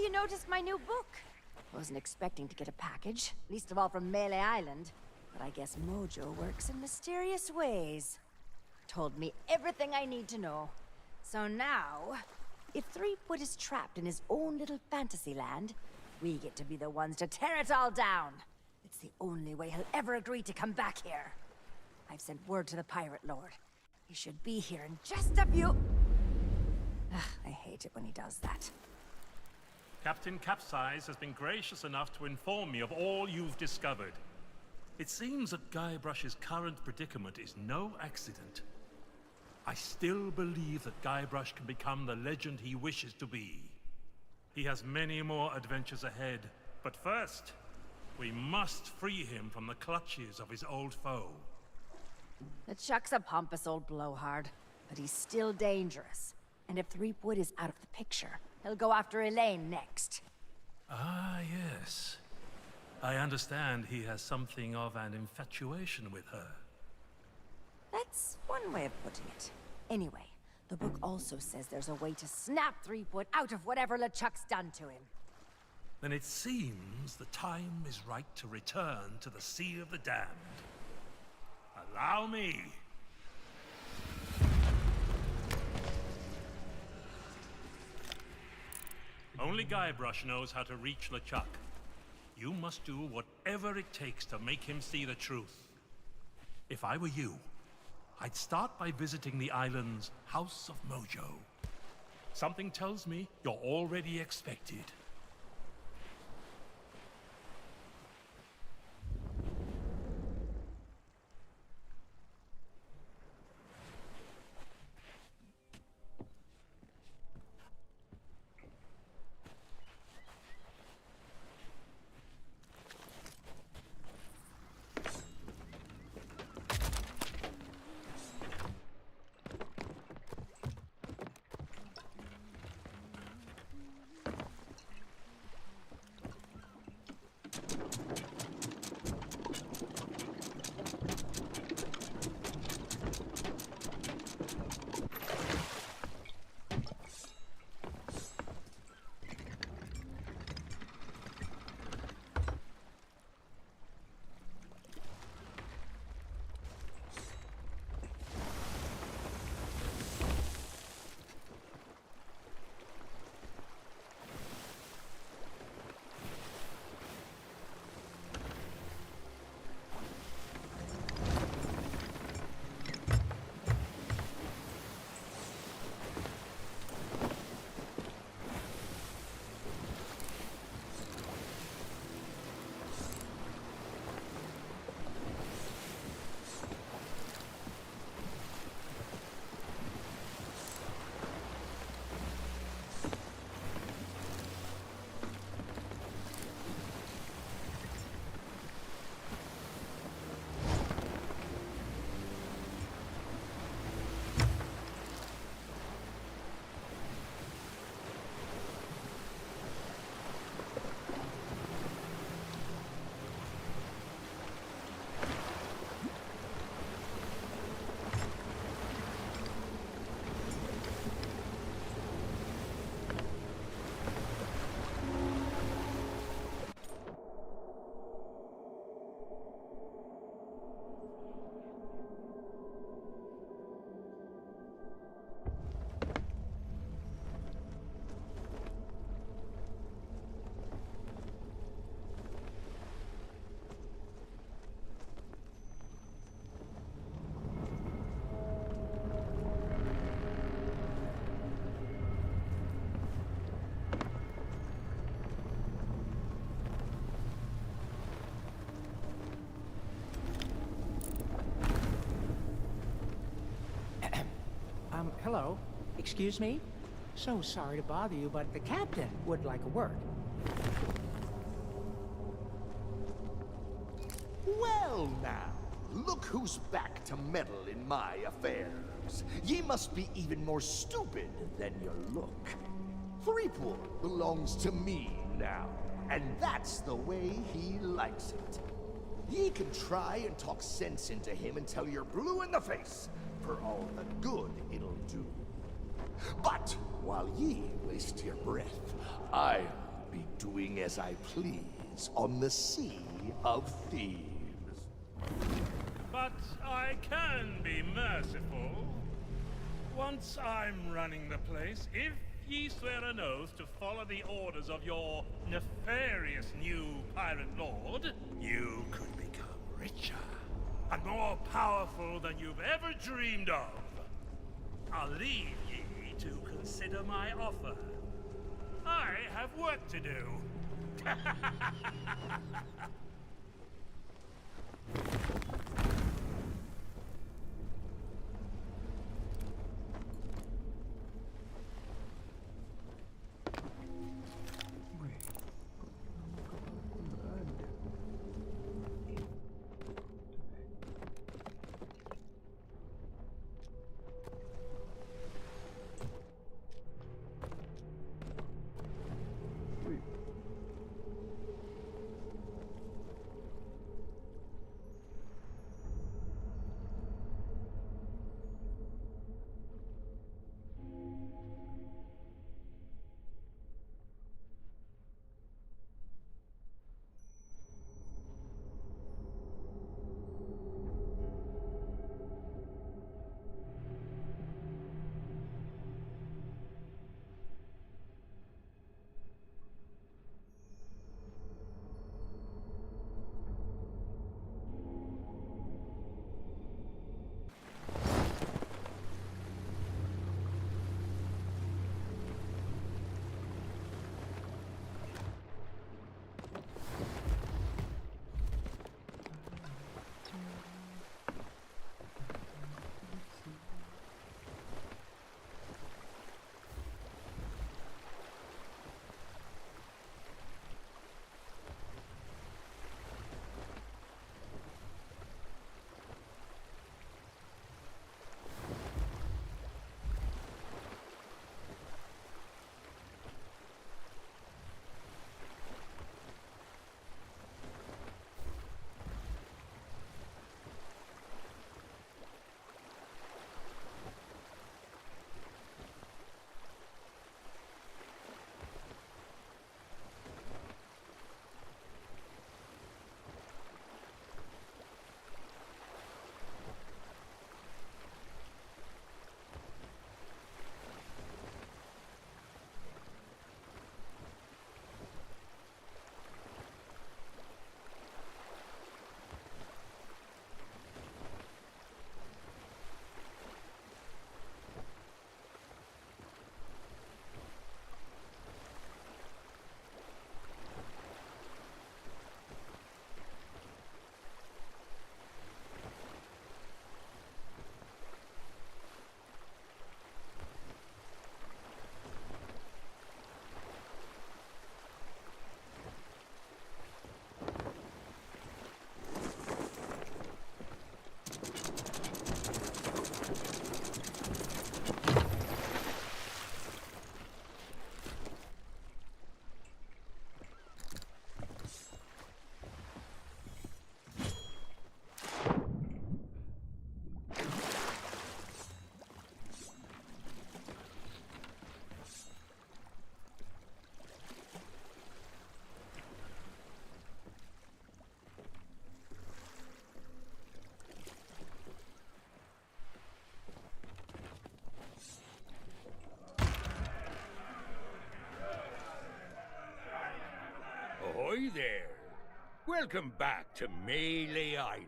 you noticed my new book. Wasn't expecting to get a package, least of all from Melee Island. But I guess Mojo works in mysterious ways. Told me everything I need to know. So now, if Threepwood is trapped in his own little fantasy land, we get to be the ones to tear it all down. It's the only way he'll ever agree to come back here. I've sent word to the Pirate Lord. He should be here in just a few... Ugh, I hate it when he does that. Captain Capsize has been gracious enough to inform me of all you've discovered. It seems that Guybrush's current predicament is no accident. I still believe that Guybrush can become the legend he wishes to be. He has many more adventures ahead, but first, we must free him from the clutches of his old foe. LeChuck's a pompous old blowhard, but he's still dangerous. And if Threepwood is out of the picture, he'll go after Elaine next. Ah, yes. I understand he has something of an infatuation with her. That's one way of putting it. Anyway, the book also says there's a way to snap Threepwood out of whatever LeChuck's done to him. Then it seems the time is right to return to the Sea of the Damned. Allow me. Only Guybrush knows how to reach LeChuck. You must do whatever it takes to make him see the truth. If I were you, I'd start by visiting the island's House of Mojo. Something tells me you're already expected. Hello. Excuse me? So sorry to bother you, but the captain would like a word. Well now, look who's back to meddle in my affairs. Ye must be even more stupid than you look. Threepwood belongs to me now, and that's the way he likes it. Ye can try and talk sense into him until you're blue in the face, for all the good it'll do. But while ye waste your breath, I'll be doing as I please on the Sea of Thieves. But I can be merciful. Once I'm running the place, if ye swear an oath to follow the orders of your nefarious new pirate lord, you could become richer and more powerful than you've ever dreamed of. I'll leave ye to consider my offer. I have work to do. Ahoy there. Welcome back to ALAY Island.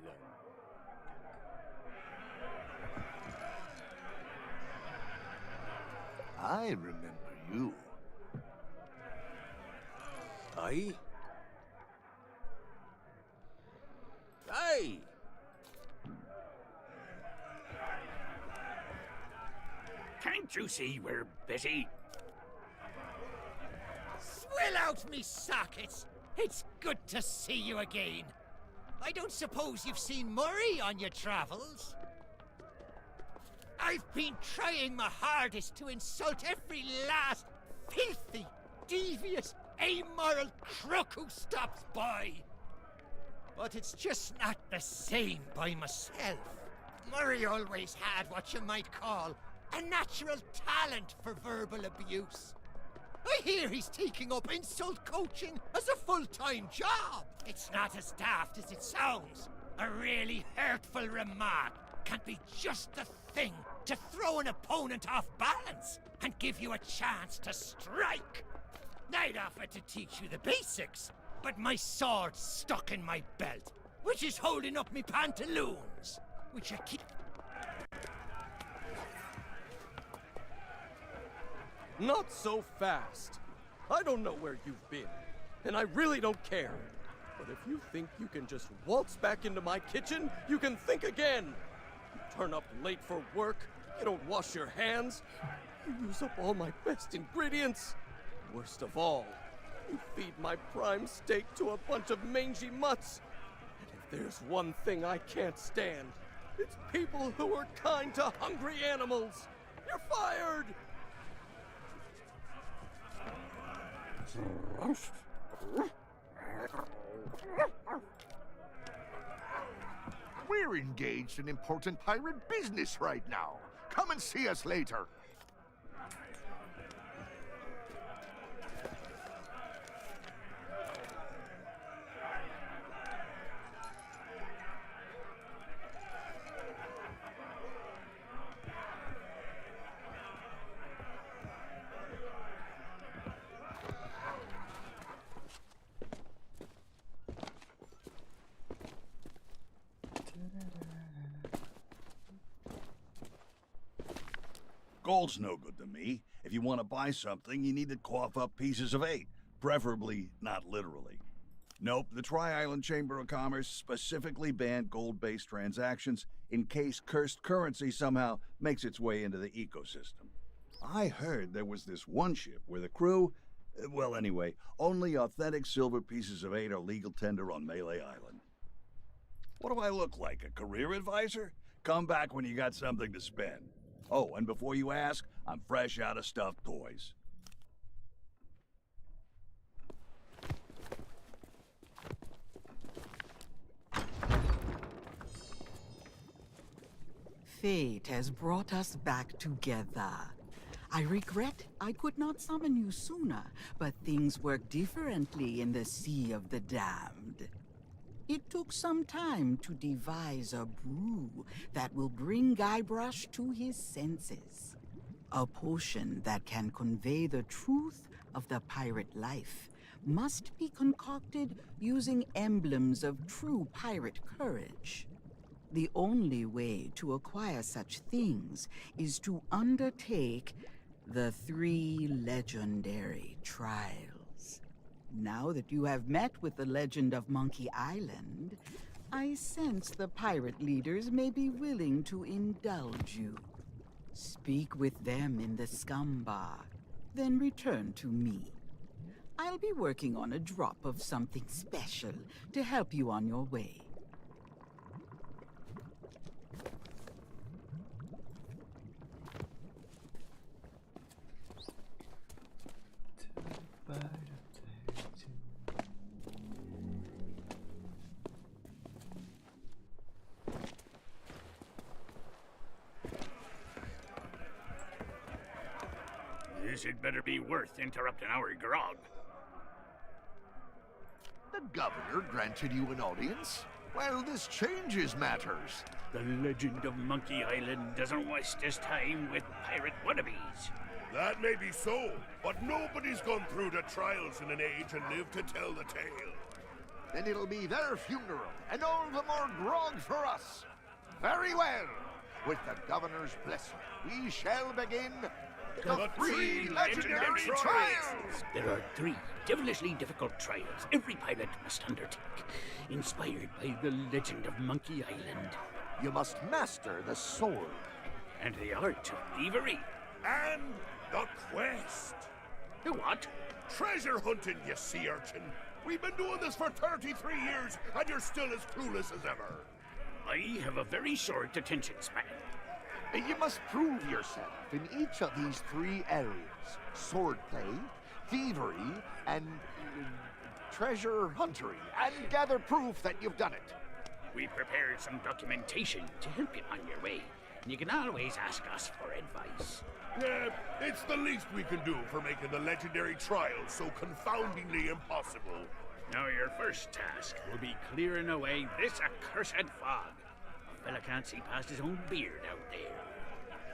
I remember you. Aye? Aye! Can't you see we're busy? Swill out me sockets! It's good to see you again. I don't suppose you've seen Murray on your travels? I've been trying my hardest to insult every last filthy, devious, amoral crook who stops by. But it's just not the same by myself. Murray always had what you might call a natural talent for verbal abuse. I hear he's taking up insult coaching as a full-time job. It's not as daft as it sounds. A really hurtful remark can be just the thing to throw an opponent off balance and give you a chance to strike. I'd offer to teach you the basics, but my sword's stuck in my belt, which is holding up me pantaloons, which I keep... Not so fast. I don't know where you've been, and I really don't care. But if you think you can just waltz back into my kitchen, you can think again. You turn up late for work, you don't wash your hands, you use up all my best ingredients. Worst of all, you feed my prime steak to a bunch of mangy mutts. And if there's one thing I can't stand, it's people who are kind to hungry animals. You're fired! We're engaged in important pirate business right now. Come and see us later. Gold's no good to me. If you want to buy something, you need to cough up pieces of 8, preferably not literally. Nope, the Tri-Island Chamber of Commerce specifically banned gold-based transactions in case cursed currency somehow makes its way into the ecosystem. I heard there was this one ship where the crew, well anyway, only authentic silver pieces of 8 are legal tender on Melee Island. What do I look like, a career advisor? Come back when you got something to spend. Oh, and before you ask, I'm fresh out of stuffed toys. Fate has brought us back together. I regret I could not summon you sooner, but things work differently in the Sea of the Damned. It took some time to devise a brew that will bring Guybrush to his senses. A potion that can convey the truth of the pirate life must be concocted using emblems of true pirate courage. The only way to acquire such things is to undertake the 3 legendary trials. Now that you have met with the legend of Monkey Island, I sense the pirate leaders may be willing to indulge you. Speak with them in the scum bar, then return to me. I'll be working on a drop of something special to help you on your way. This had better be worth interrupting our grog. The governor granted you an audience? Well, this changes matters. The legend of Monkey Island doesn't waste his time with pirate wannabes. That may be so, but nobody's gone through the trials in an age and lived to tell the tale. Then it'll be their funeral, and all the more grog for us. Very well. With the governor's blessing, we shall begin the 3 legendary trials! There are 3 devilishly difficult trials every pilot must undertake, inspired by the legend of Monkey Island. You must master the sword. And the art of thievery. And the quest! The what? Treasure hunting, you sea urchin! We've been doing this for 33 years, and you're still as clueless as ever. I have a very short attention span. You must prove yourself in each of these 3 areas. Swordplay, thievery, and treasure huntery, and gather proof that you've done it. We prepared some documentation to help you on your way. You can always ask us for advice. Yeah, it's the least we can do for making the legendary trial so confoundingly impossible. Now your first task will be clearing away this accursed fog. A fella can't see past his own beard out there.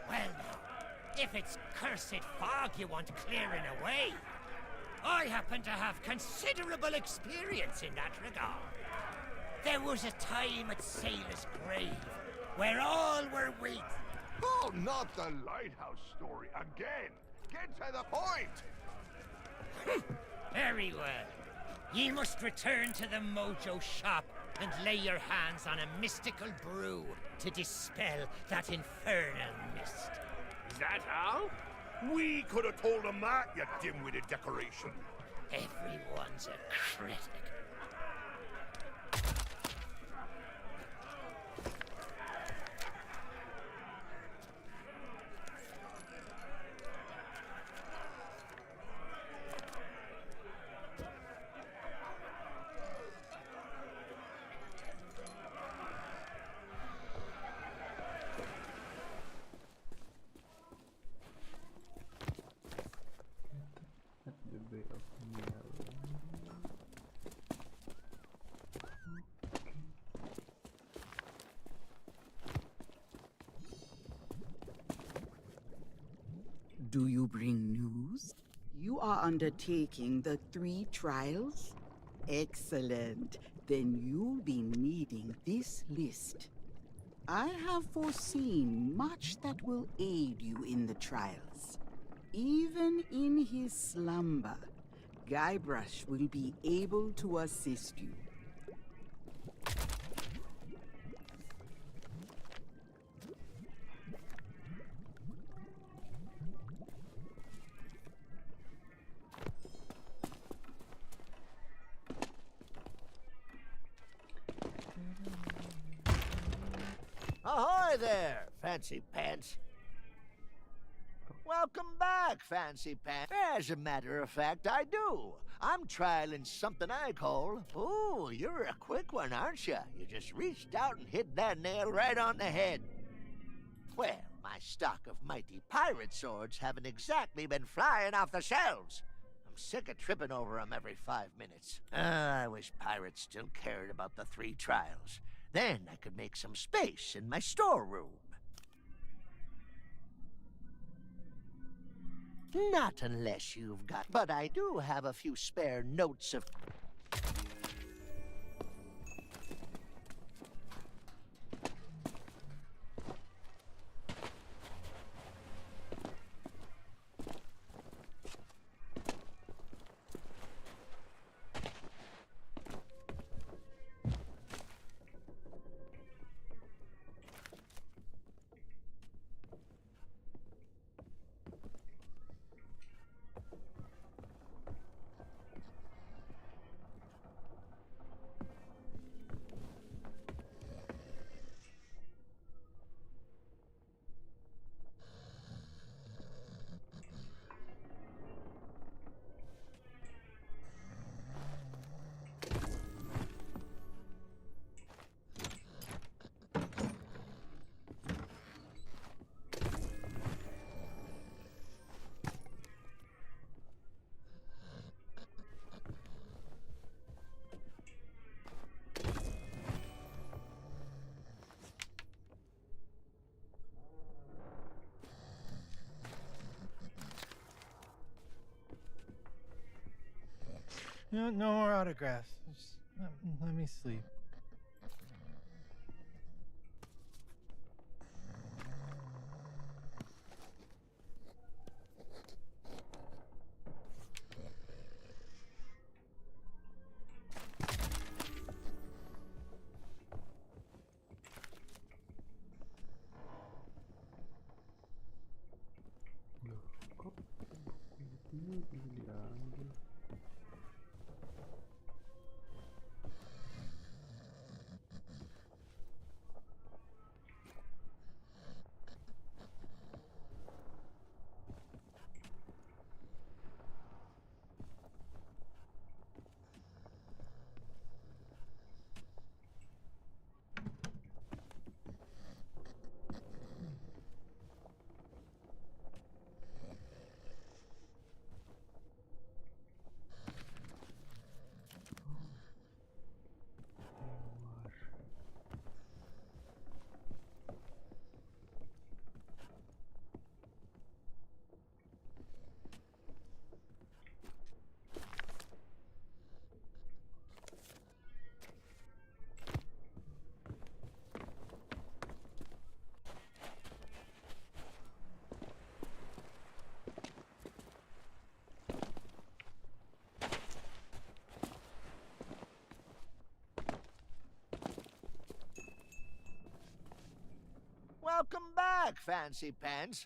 Well, now, if it's cursed fog you want clearing away, I happen to have considerable experience in that regard. There was a time at Sailor's Grave where all were waiting. Oh, not the lighthouse story again. Get to the point. Very well. Ye must return to the Mojo shop and lay your hands on a mystical brew to dispel that infernal mist. Is that all? We could have told him that, you dim-witted decoration. Everyone's a critic. Do you bring news? You are undertaking the 3 trials? Excellent. Then you'll be needing this list. I have foreseen much that will aid you in the trials. Even in his slumber, Guybrush will be able to assist you. Ahoy there, Fancy Pants. Welcome back, Fancy Pants. As a matter of fact, I do. I'm trialing something I call... Ooh, you're a quick one, aren't you? You just reached out and hit that nail right on the head. Well, my stock of mighty pirate swords haven't exactly been flying off the shelves. I'm sick of tripping over them every 5 minutes. I wish pirates still cared about the 3 trials. Then I could make some space in my storeroom. Not unless you've got... But I do have a few spare notes of... No, no more autographs. Just let me sleep. back, Fancy Pants.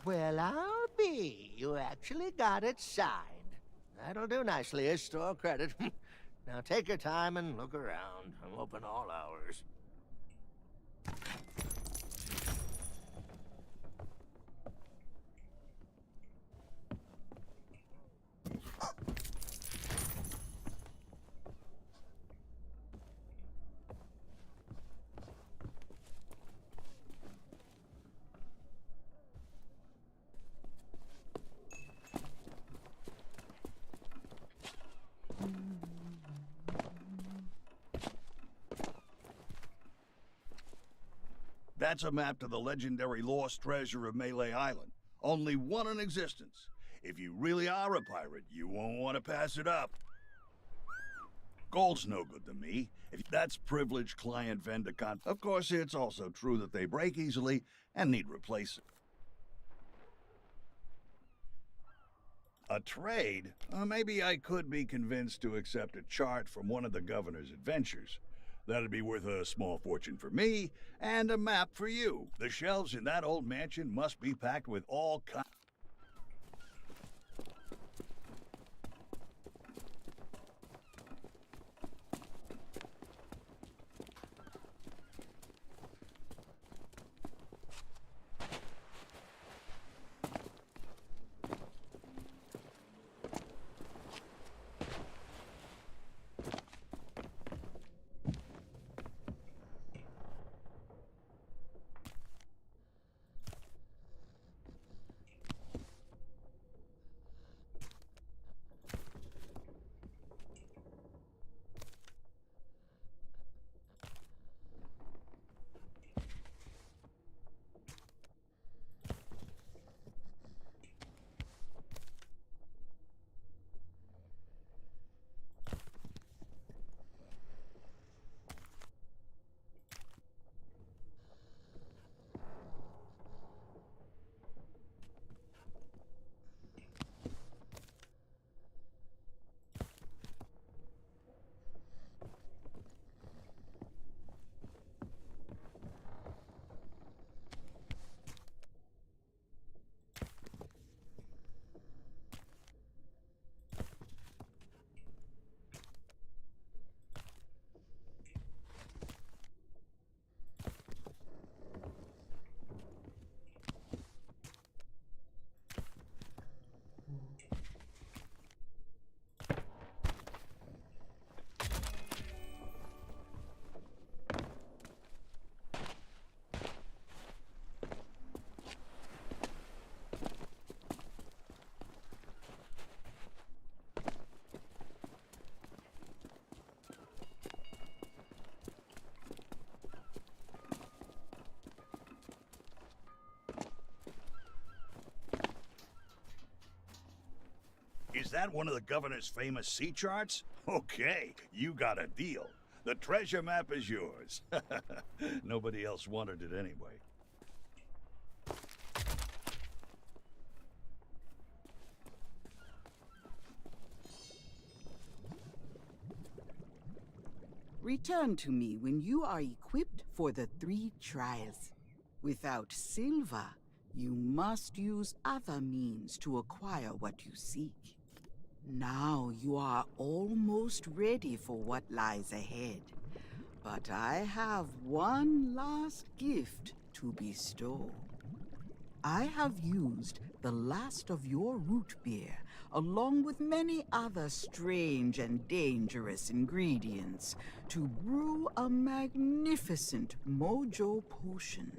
Well, I'll be. You actually got it signed. That'll do nicely as store credit. Now take your time and look around. I'm open all hours. That's a map to the legendary lost treasure of Malay Island. Only one in existence. If you really are a pirate, you won't want to pass it up. Gold's no good to me. If that's privileged client vendor con. Of course, it's also true that they break easily and need replacing. A trade? Maybe I could be convinced to accept a chart from one of the governor's adventures. That'd be worth a small fortune for me, and a map for you. The shelves in that old mansion must be packed with all kinds. Is that one of the governor's famous sea charts? Okay, you got a deal. The treasure map is yours. Nobody else wanted it anyway. Return to me when you are equipped for the 3 trials. Without silver, you must use other means to acquire what you seek. Now you are almost ready for what lies ahead. But I have one last gift to bestow. I have used the last of your root beer, along with many other strange and dangerous ingredients, to brew a magnificent mojo potion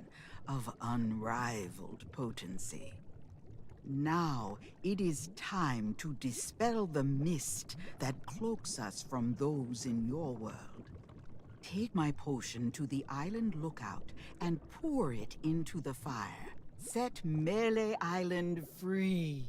of unrivaled potency. Now it is time to dispel the mist that cloaks us from those in your world. Take my potion to the island lookout and pour it into the fire. Set Malay Island free.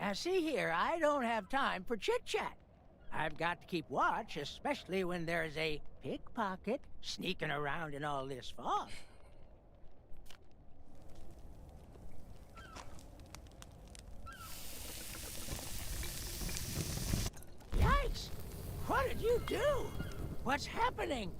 Now, see here, I don't have time for chit-chat. I've got to keep watch, especially when there's a pickpocket sneaking around in all this fog. Yikes! What did you do? What's happening?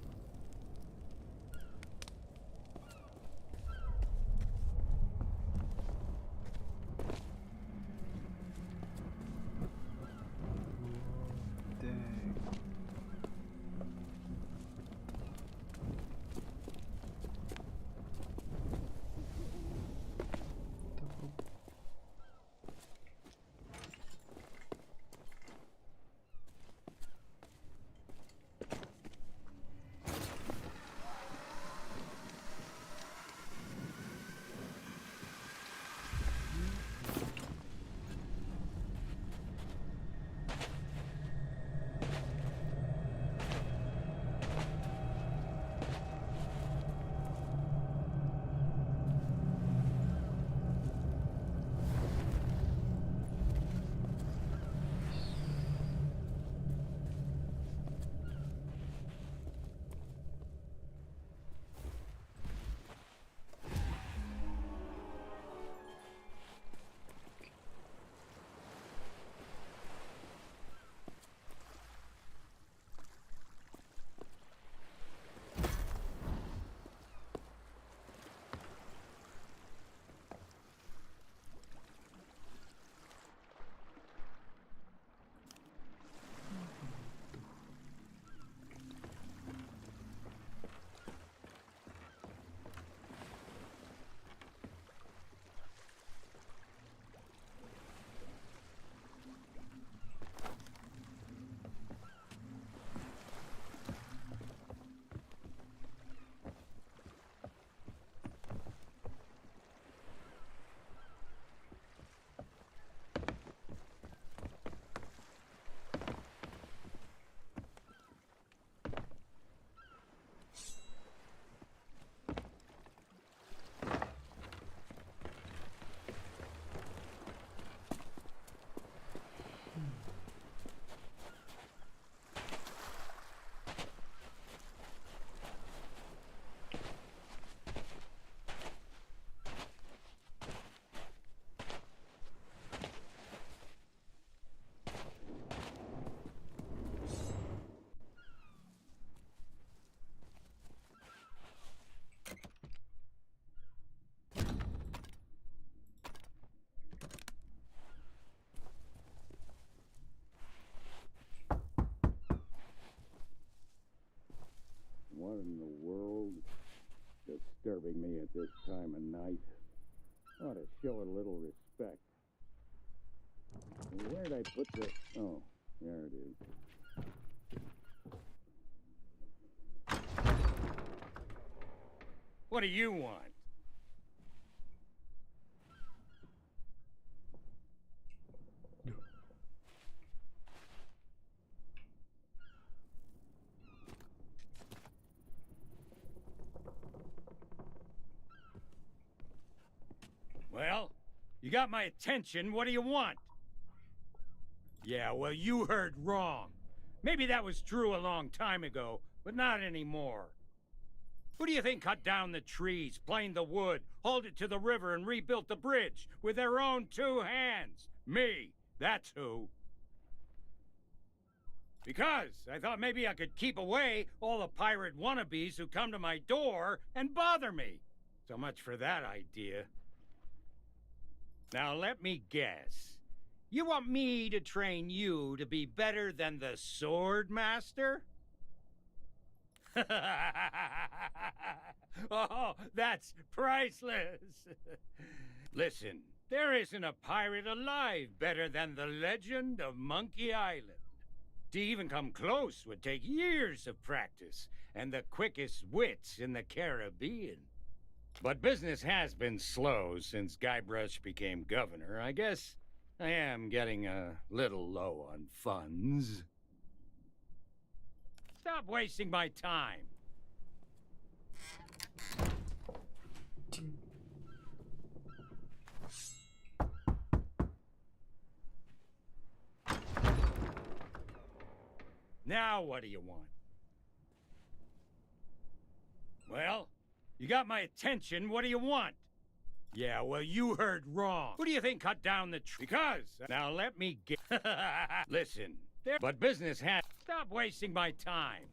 What in the world? Disturbing me at this time of night. Ought to show a little respect. Where'd I put the... Oh, there it is. What do you want? Well, you got my attention. What do you want? Yeah, well, you heard wrong. Maybe that was true a long time ago, but not anymore. Who do you think cut down the trees, planed the wood, hauled it to the river, and rebuilt the bridge with their own 2 hands? Me. That's who. Because I thought maybe I could keep away all the pirate wannabes who come to my door and bother me. So much for that idea. Now let me guess. You want me to train you to be better than the Sword Master? Oh, that's priceless. Listen, there isn't a pirate alive better than the legend of Monkey Island. To even come close would take years of practice and the quickest wits in the Caribbean. But business has been slow since Guybrush became governor. I guess I am getting a little low on funds. Stop wasting my time. Now what do you want? Well, you got my attention. What do you want? Yeah, well, you heard wrong. Who do you think cut down the tree? Because, now let me get... Listen, but business has... Stop wasting my time.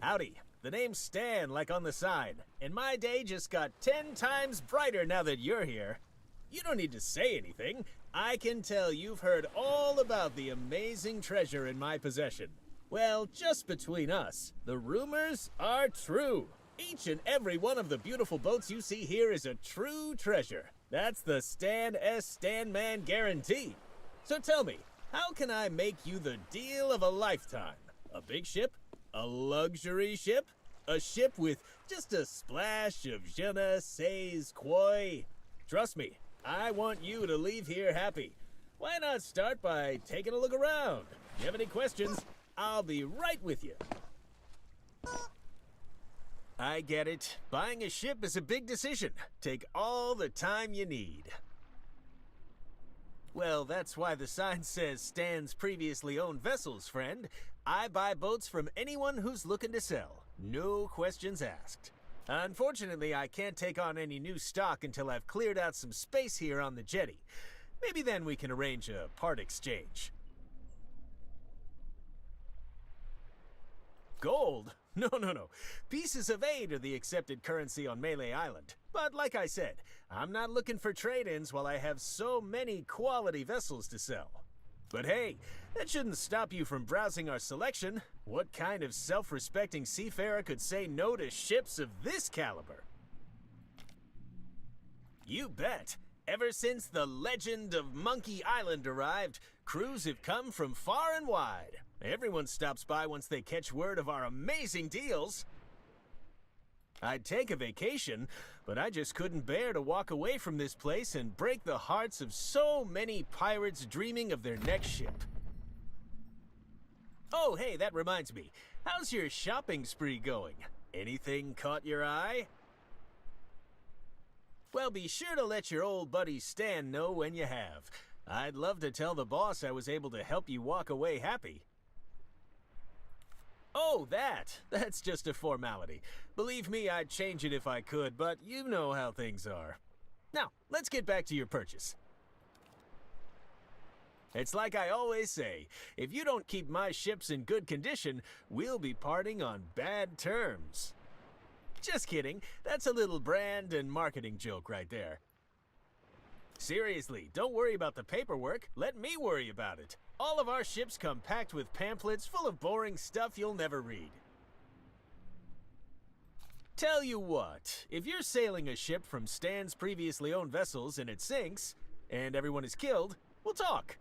Howdy. The name's Stan, like on the sign. And my day just got 10 times brighter now that you're here. You don't need to say anything. I can tell you've heard all about the amazing treasure in my possession. Well, just between us, the rumors are true. Each and every one of the beautiful boats you see here is a true treasure. That's the Stan S. Stanman guarantee. So tell me, how can I make you the deal of a lifetime? A big ship? A luxury ship? A ship with just a splash of je ne sais quoi? Trust me, I want you to leave here happy. Why not start by taking a look around? If you have any questions, I'll be right with you. I get it. Buying a ship is a big decision. Take all the time you need. Well, that's why the sign says Stan's previously owned vessels, friend. I buy boats from anyone who's looking to sell. No questions asked. Unfortunately, I can't take on any new stock until I've cleared out some space here on the jetty. Maybe then we can arrange a part exchange. Gold? No. Pieces of 8 are the accepted currency on Melee Island. But like I said, I'm not looking for trade-ins while I have so many quality vessels to sell. But hey, that shouldn't stop you from browsing our selection. What kind of self-respecting seafarer could say no to ships of this caliber? You bet. Ever since the legend of Monkey Island arrived, crews have come from far and wide. Everyone stops by once they catch word of our amazing deals. I'd take a vacation, but I just couldn't bear to walk away from this place and break the hearts of so many pirates dreaming of their next ship. Oh, hey, that reminds me. How's your shopping spree going? Anything caught your eye? Well, be sure to let your old buddy Stan know when you have. I'd love to tell the boss I was able to help you walk away happy. Oh, that's just a formality. Believe me, I'd change it if I could, but you know how things are. Now, let's get back to your purchase. It's like I always say, if you don't keep my ships in good condition, we'll be parting on bad terms. Just kidding, that's a little brand and marketing joke right there. Seriously, don't worry about the paperwork, let me worry about it. All of our ships come packed with pamphlets full of boring stuff you'll never read. Tell you what, if you're sailing a ship from Stan's previously owned vessels and it sinks, and everyone is killed, we'll talk.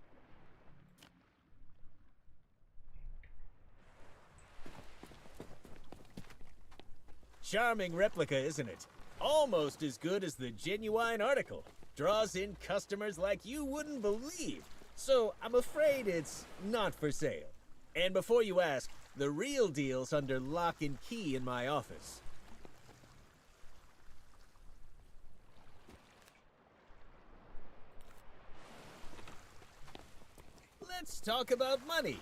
Charming replica, isn't it? Almost as good as the genuine article. Draws in customers like you wouldn't believe. So I'm afraid it's not for sale. And before you ask, the real deal's under lock and key in my office. Let's talk about money.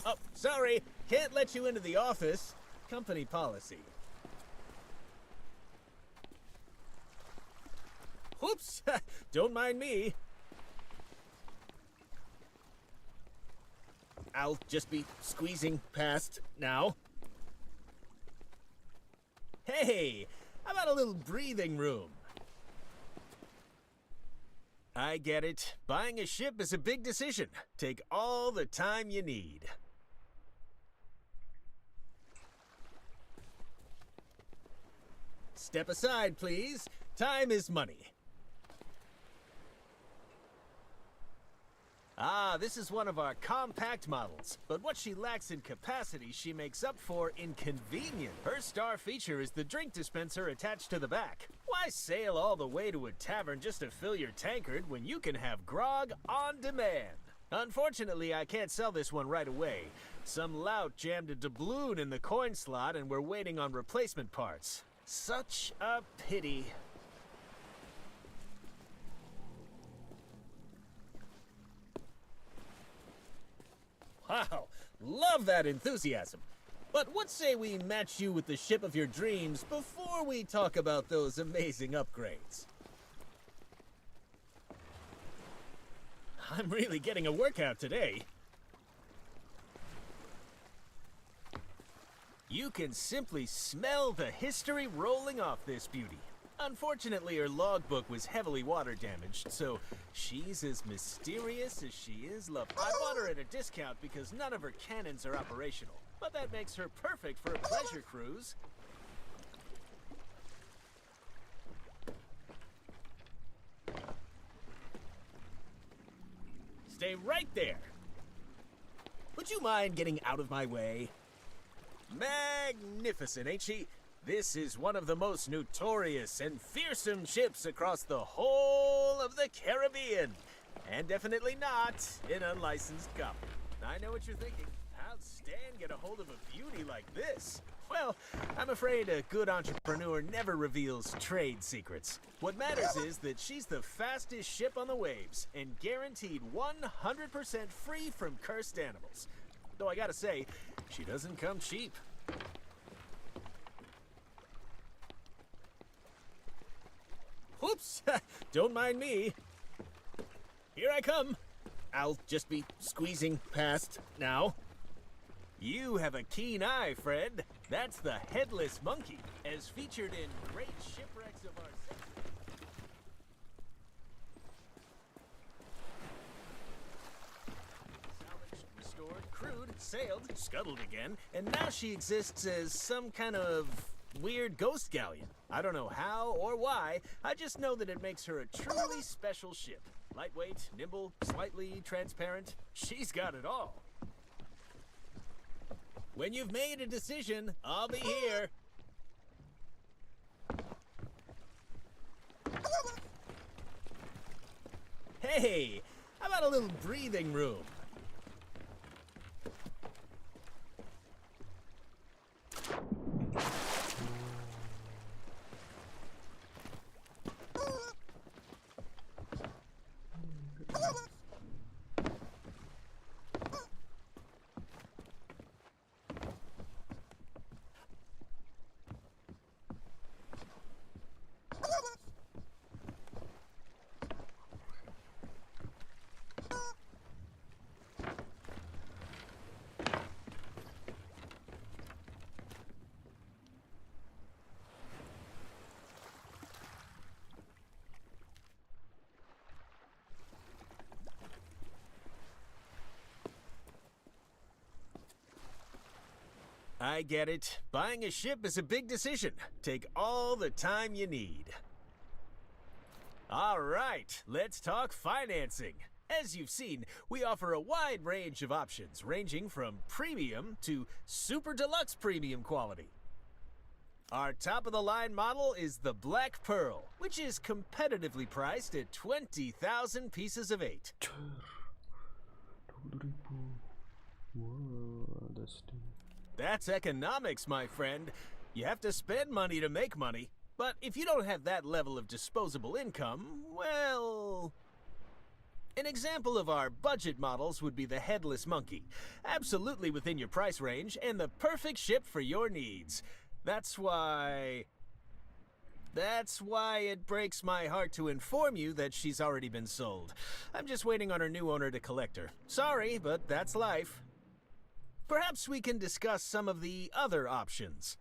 Oh, sorry, can't let you into the office. Company policy. Whoops, don't mind me. I'll just be squeezing past now. Hey, how about a little breathing room? I get it. Buying a ship is a big decision. Take all the time you need. Step aside, please. Time is money. Ah, this is one of our compact models, but what she lacks in capacity, she makes up for in convenience. Her star feature is the drink dispenser attached to the back. Why sail all the way to a tavern just to fill your tankard when you can have grog on demand? Unfortunately, I can't sell this one right away. Some lout jammed a doubloon in the coin slot and we're waiting on replacement parts. Such a pity. Wow, love that enthusiasm. But what say we match you with the ship of your dreams before we talk about those amazing upgrades? I'm really getting a workout today. You can simply smell the history rolling off this beauty. Unfortunately, her logbook was heavily water damaged, so she's as mysterious as she is lovely. I bought her at a discount because none of her cannons are operational, but that makes her perfect for a pleasure cruise. Stay right there. Would you mind getting out of my way? Magnificent, ain't she? This is one of the most notorious and fearsome ships across the whole of the Caribbean. And definitely not an unlicensed copy. I know what you're thinking. How'd Stan get a hold of a beauty like this? Well, I'm afraid a good entrepreneur never reveals trade secrets. What matters is that she's the fastest ship on the waves and guaranteed 100% free from cursed animals. Though I gotta say, she doesn't come cheap. Whoops! Don't mind me. Here I come. I'll just be squeezing past now. You have a keen eye, Fred. That's the headless monkey, as featured in great shipwrecks of our century. Salvaged, restored, crewed, sailed, scuttled again, and now she exists as some kind of weird ghost galleon. I don't know how or why, I just know that it makes her a truly special ship. Lightweight, nimble, slightly transparent. She's got it all. When you've made a decision, I'll be here. Hey, how about a little breathing room? I get it. Buying a ship is a big decision. Take all the time you need. All right, let's talk financing. As you've seen, we offer a wide range of options, ranging from premium to super deluxe premium quality. Our top-of-the-line model is the Black Pearl, which is competitively priced at 20,000 pieces of 8. That's economics, my friend. You have to spend money to make money. But if you don't have that level of disposable income, well... An example of our budget models would be the Headless Monkey. Absolutely within your price range, and the perfect ship for your needs. That's why it breaks my heart to inform you that she's already been sold. I'm just waiting on her new owner to collect her. Sorry, but that's life. Perhaps we can discuss some of the other options.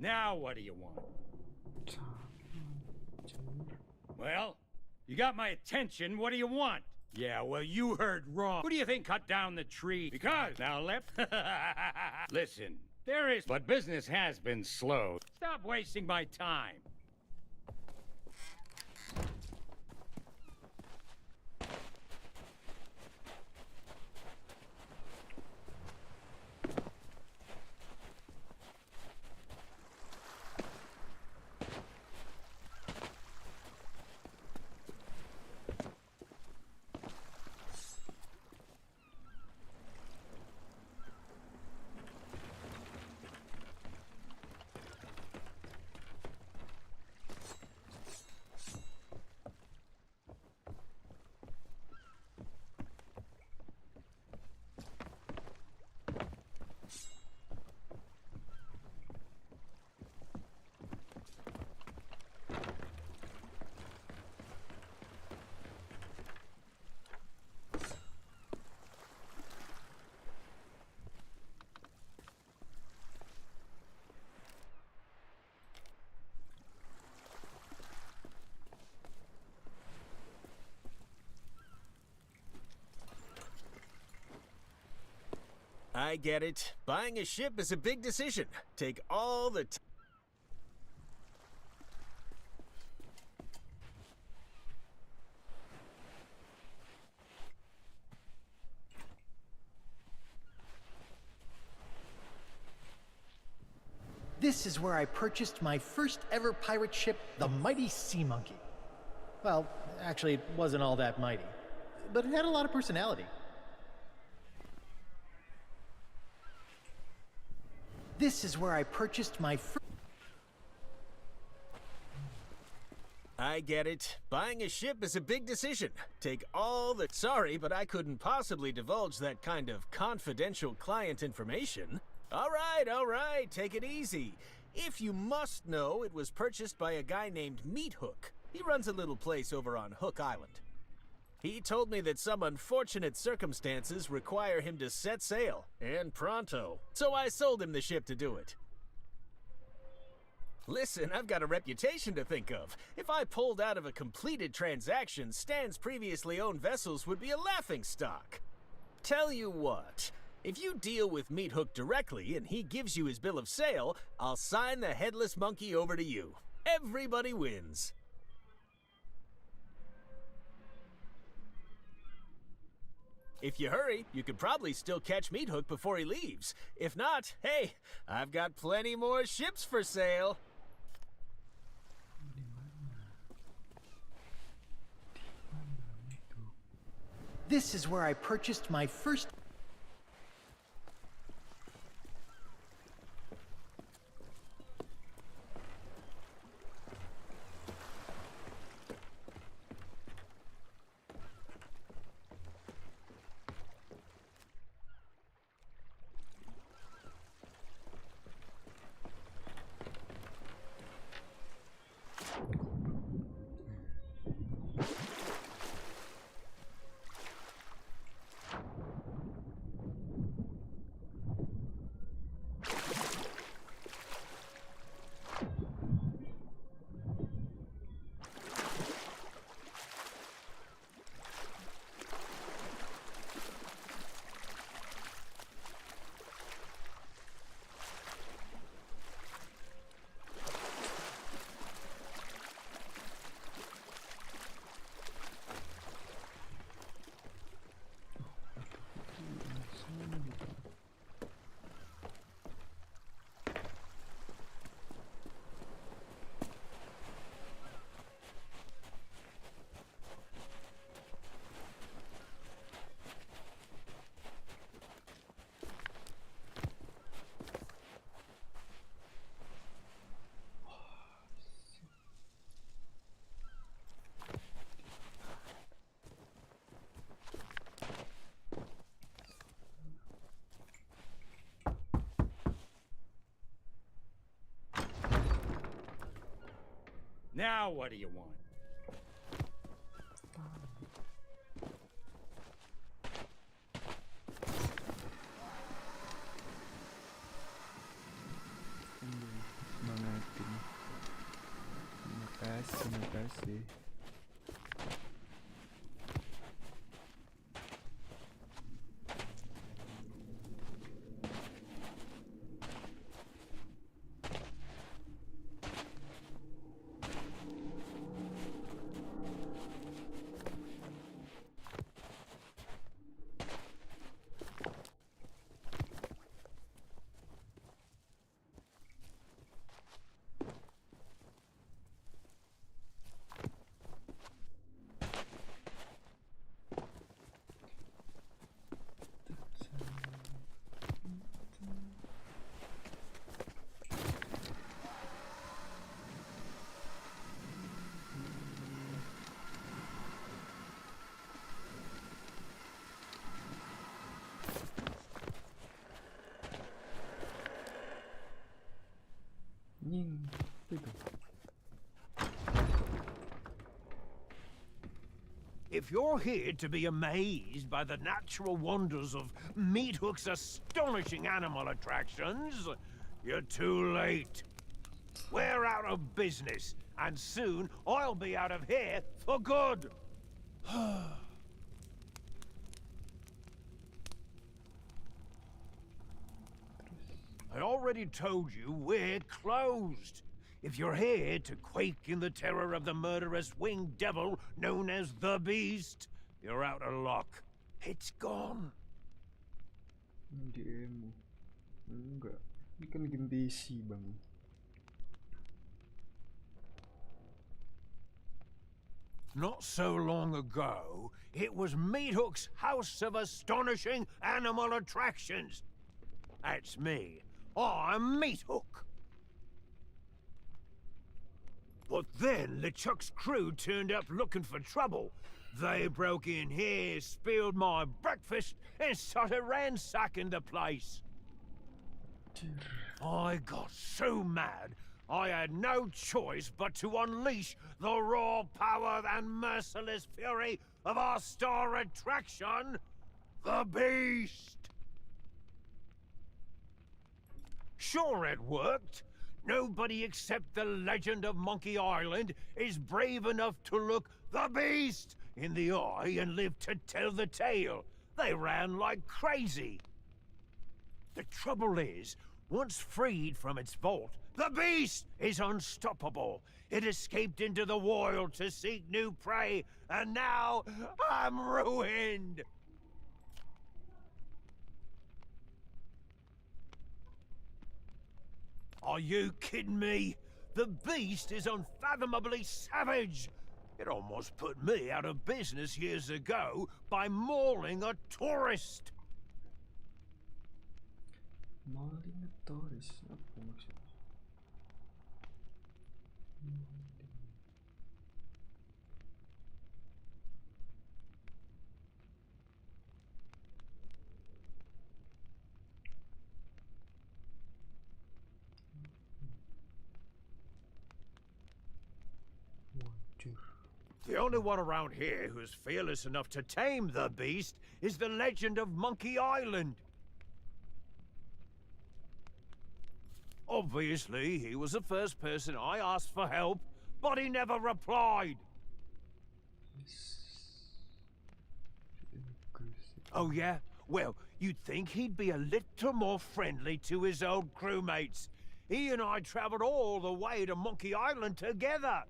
Now what do you want? Well, you got my attention. What do you want? Yeah, well, you heard wrong. Who do you think cut down the tree? Because, now, listen, there is... But business has been slow. Stop wasting my time. I get it. Buying a ship is a big decision. Take all the time. This is where I purchased my first ever pirate ship, the mighty Sea Monkey. Well, actually, it wasn't all that mighty, but it had a lot of personality. This is where I purchased my first... I get it. Buying a ship is a big decision. Take all the... Sorry, but I couldn't possibly divulge that kind of confidential client information. All right, take it easy. If you must know, it was purchased by a guy named Meat Hook. He runs a little place over on Hook Island. He told me that some unfortunate circumstances require him to set sail, and pronto. So I sold him the ship to do it. Listen, I've got a reputation to think of. If I pulled out of a completed transaction, Stan's previously owned vessels would be a laughingstock. Tell you what, If you deal with Meat Hook directly and he gives you his bill of sale, I'll sign the headless monkey over to you. Everybody wins. If you hurry, you could probably still catch Meat Hook before he leaves. If not, hey, I've got plenty more ships for sale. This is where I purchased my first... Now what do you want? Terima kasih. If you're here to be amazed by the natural wonders of Meat Hook's astonishing animal attractions, you're too late. We're out of business, and soon I'll be out of here for good. I already told you we're closed. If you're here to quake in the terror of the murderous winged devil known as the Beast, you're out of luck. It's gone. Demo. Enggak. Ini kan game PC, Bang. Not so long ago, it was Meat Hook's House of Astonishing Animal Attractions. That's me. I'm Meat Hook. But then LeChuck's crew turned up looking for trouble. They broke in here, spilled my breakfast, and started ransacking the place. I got so mad, I had no choice but to unleash the raw power and merciless fury of our star attraction, the Beast. Sure, it worked. Nobody except the legend of Monkey Island is brave enough to look the Beast in the eye and live to tell the tale. They ran like crazy. The trouble is, once freed from its vault, the beast is unstoppable. It escaped into the wild to seek new prey, and now I'm ruined. Are you kidding me? The beast is unfathomably savage. It almost put me out of business years ago by mauling a tourist. Mauling a tourist? Apa maksudnya? The only one around here who's fearless enough to tame the beast is the legend of Monkey Island. Obviously, he was the first person I asked for help, but he never replied. Oh yeah? Well, you'd think he'd be a little more friendly to his old crewmates. He and I traveled all the way to Monkey Island together.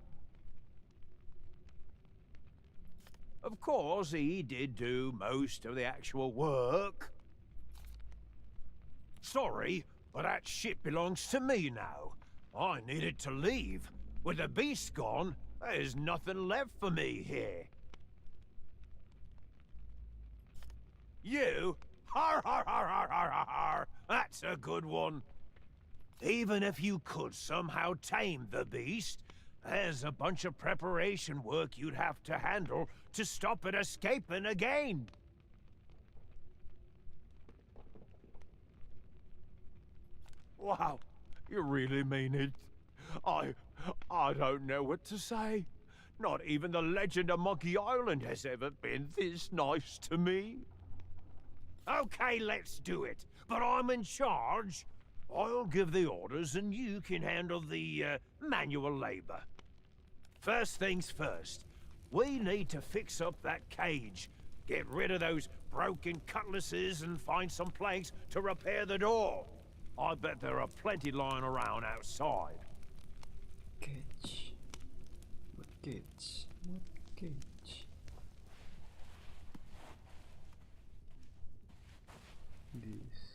Of course, he did do most of the actual work. Sorry, but that ship belongs to me now. I needed to leave. With the beast gone, there's nothing left for me here. You? Har har har har har har har! That's a good one. Even if you could somehow tame the beast, there's a bunch of preparation work you'd have to handle to stop it escaping again. Wow, you really mean it? I don't know what to say. Not even the legend of Monkey Island has ever been this nice to me. Okay, let's do it. But I'm in charge. I'll give the orders and you can handle the manual labor. First things first. We need to fix up that cage. Get rid of those broken cutlasses and find some planks to repair the door. I bet there are plenty lying around outside. Cage. What cage? What cage? This.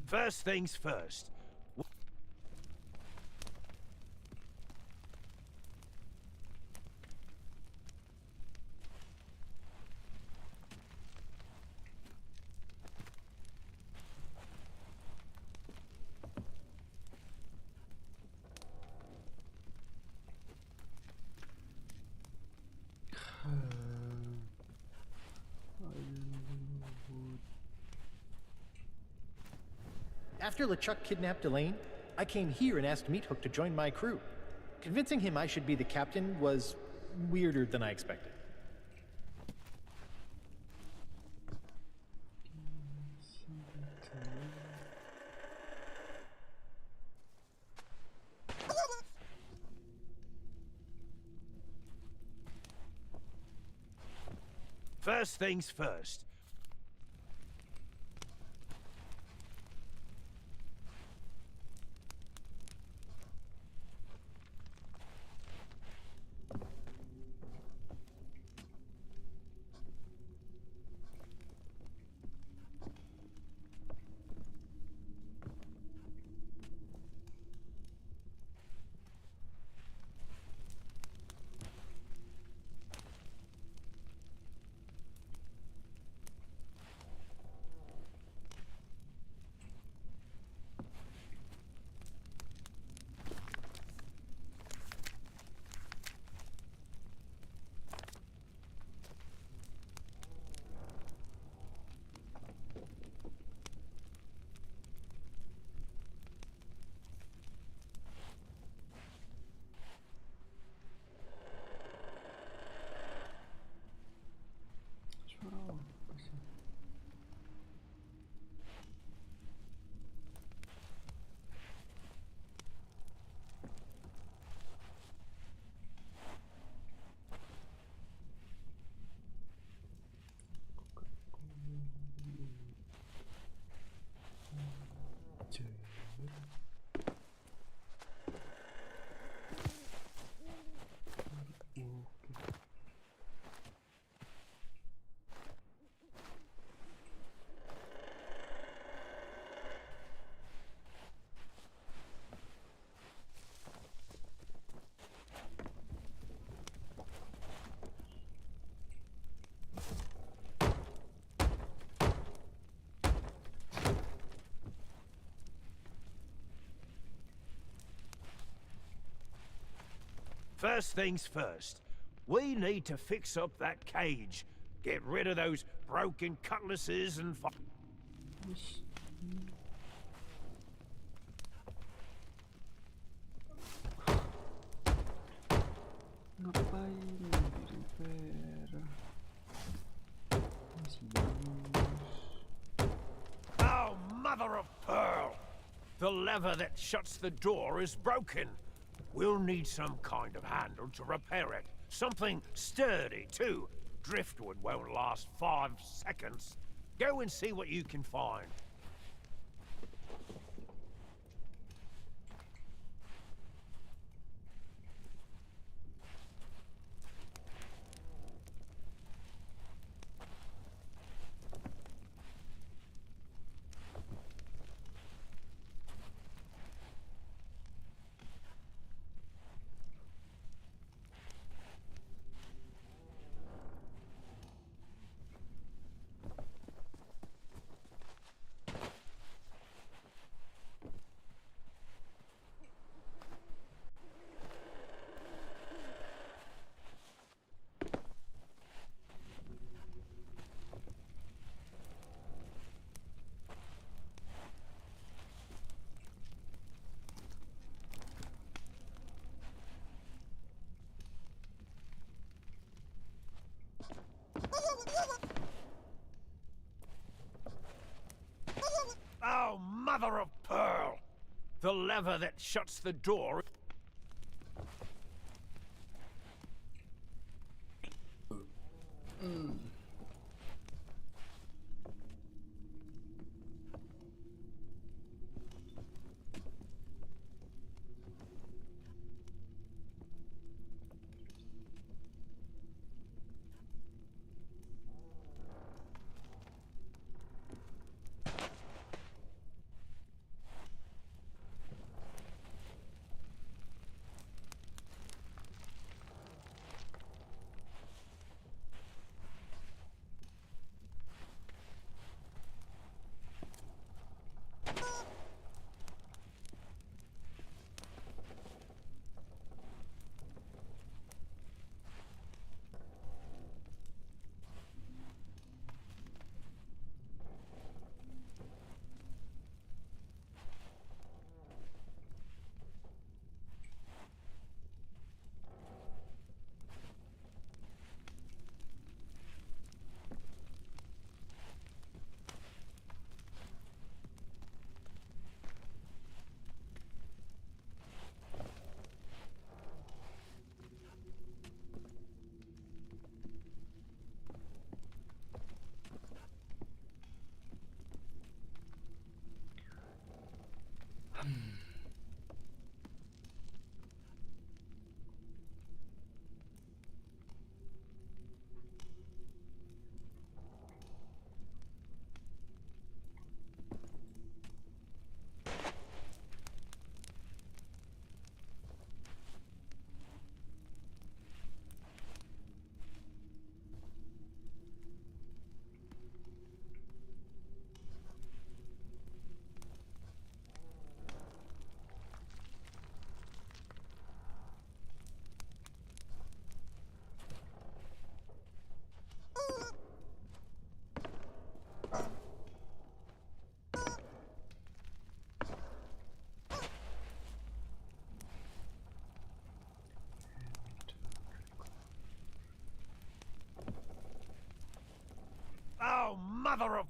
First things first. After LeChuck kidnapped Elaine, I came here and asked Meathook to join my crew. Convincing him I should be the captain was weirder than I expected. First things first. First things first. We need to fix up that cage. Get rid of those broken cutlasses and Ngapain di repair? Oh, mother of pearl! The lever that shuts the door is broken. We'll need some kind of handle to repair it. Something sturdy, too. Driftwood won't last 5 seconds. Go and see what you can find. Oh, mother of pearl! The lever that shuts the door... Oh, mother of...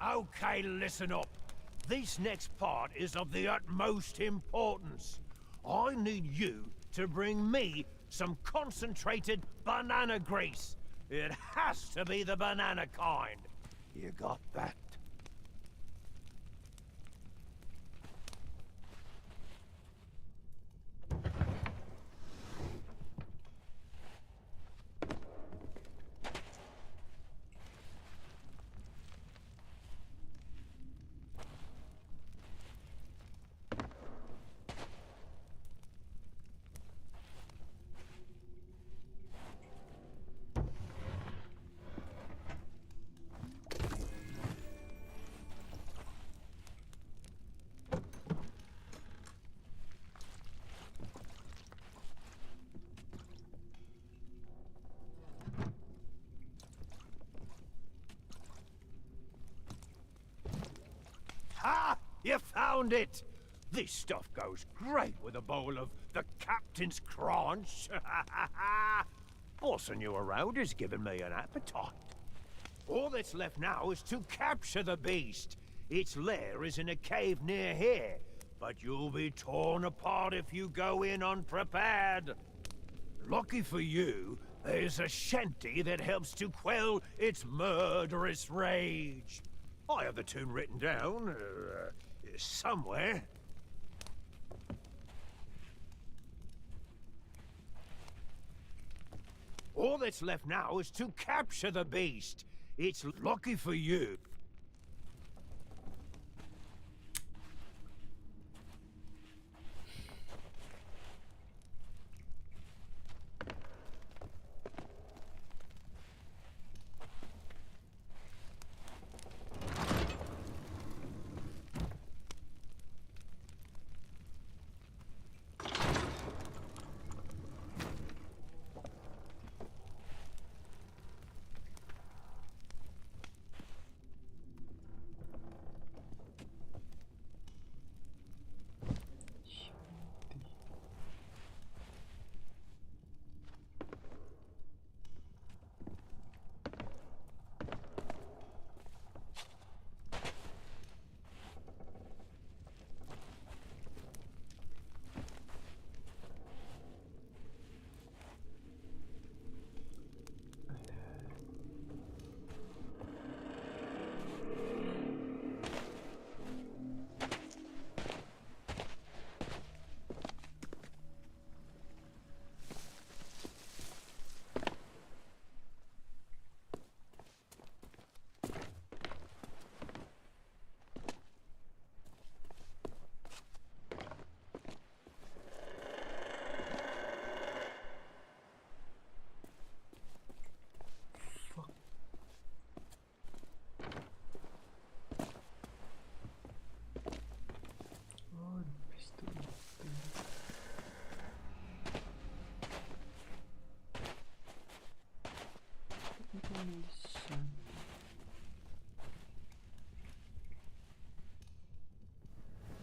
Okay, listen up. This next part is of the utmost importance. I need you to bring me some concentrated banana grease. It has to be the banana kind. You got that? found it! This stuff goes great with a bowl of the captain's crunch. Bossing you around has given me an appetite. All that's left now is to capture the beast. Its lair is in a cave near here, but you'll be torn apart if you go in unprepared. Lucky for you, there's a shanty that helps to quell its murderous rage. I have the tune written down, somewhere. All that's left now is to capture the beast. It's lucky for you.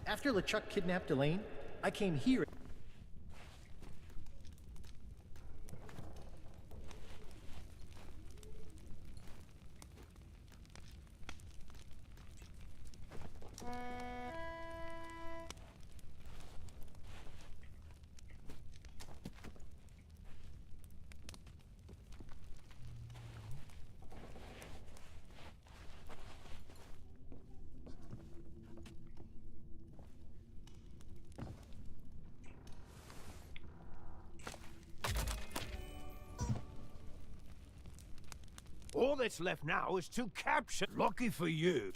After LeChuck kidnapped Elaine, I came here. All that's left now is to capture. Lucky for you.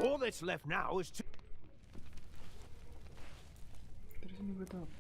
All that's left now is to. Terus ini buat apa?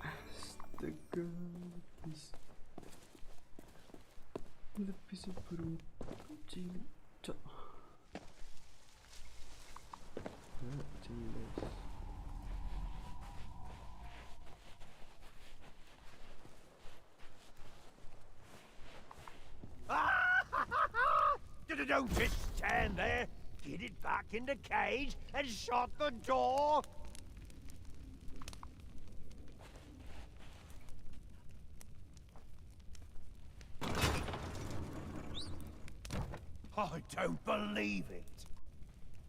Astaga, lebih seberapa cinta. jelas. Don't just stand there. Get it back in the cage and shut the door. I don't believe it.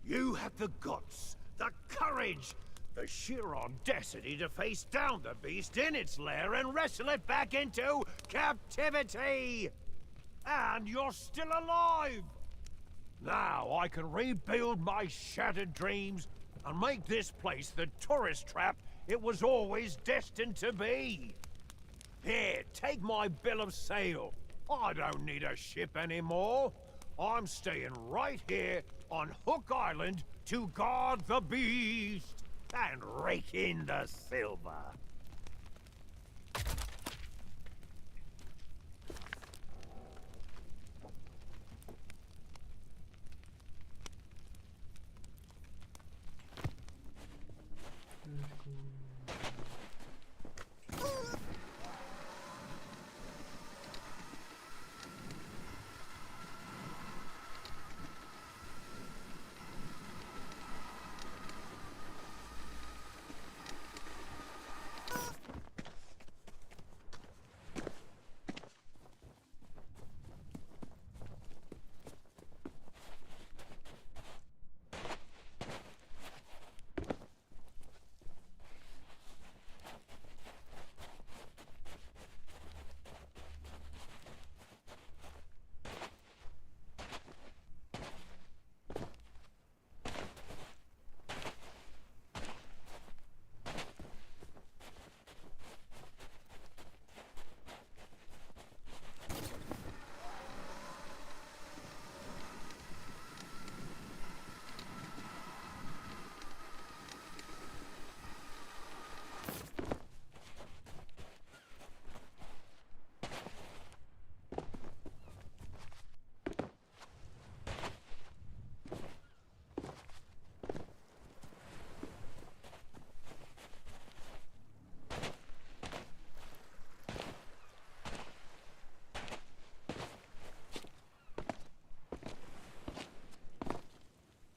You had the guts, the courage, the sheer audacity to face down the beast in its lair and wrestle it back into captivity. And you're still alive. Now I can rebuild my shattered dreams and make this place the tourist trap it was always destined to be. Here, take my bill of sale. I don't need a ship anymore. I'm staying right here on Hook Island to guard the beast and rake in the silver.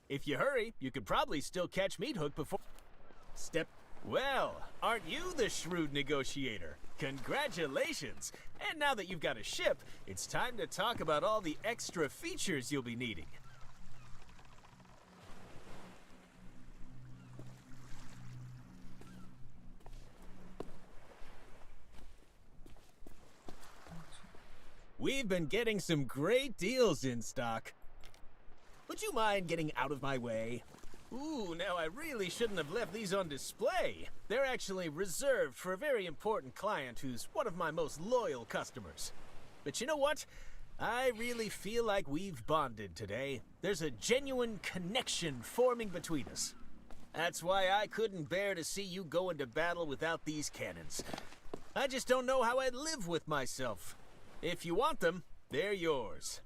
If you hurry, you could probably still catch Meat Hook before... Well, aren't you the shrewd negotiator? Congratulations! And now that you've got a ship, it's time to talk about all the extra features you'll be needing. We've been getting some great deals in stock. Would you mind getting out of my way? Ooh, now I really shouldn't have left these on display. They're actually reserved for a very important client who's one of my most loyal customers. But you know what? I really feel like we've bonded today. There's a genuine connection forming between us. That's why I couldn't bear to see you go into battle without these cannons. I just don't know how I'd live with myself. If you want them, they're yours.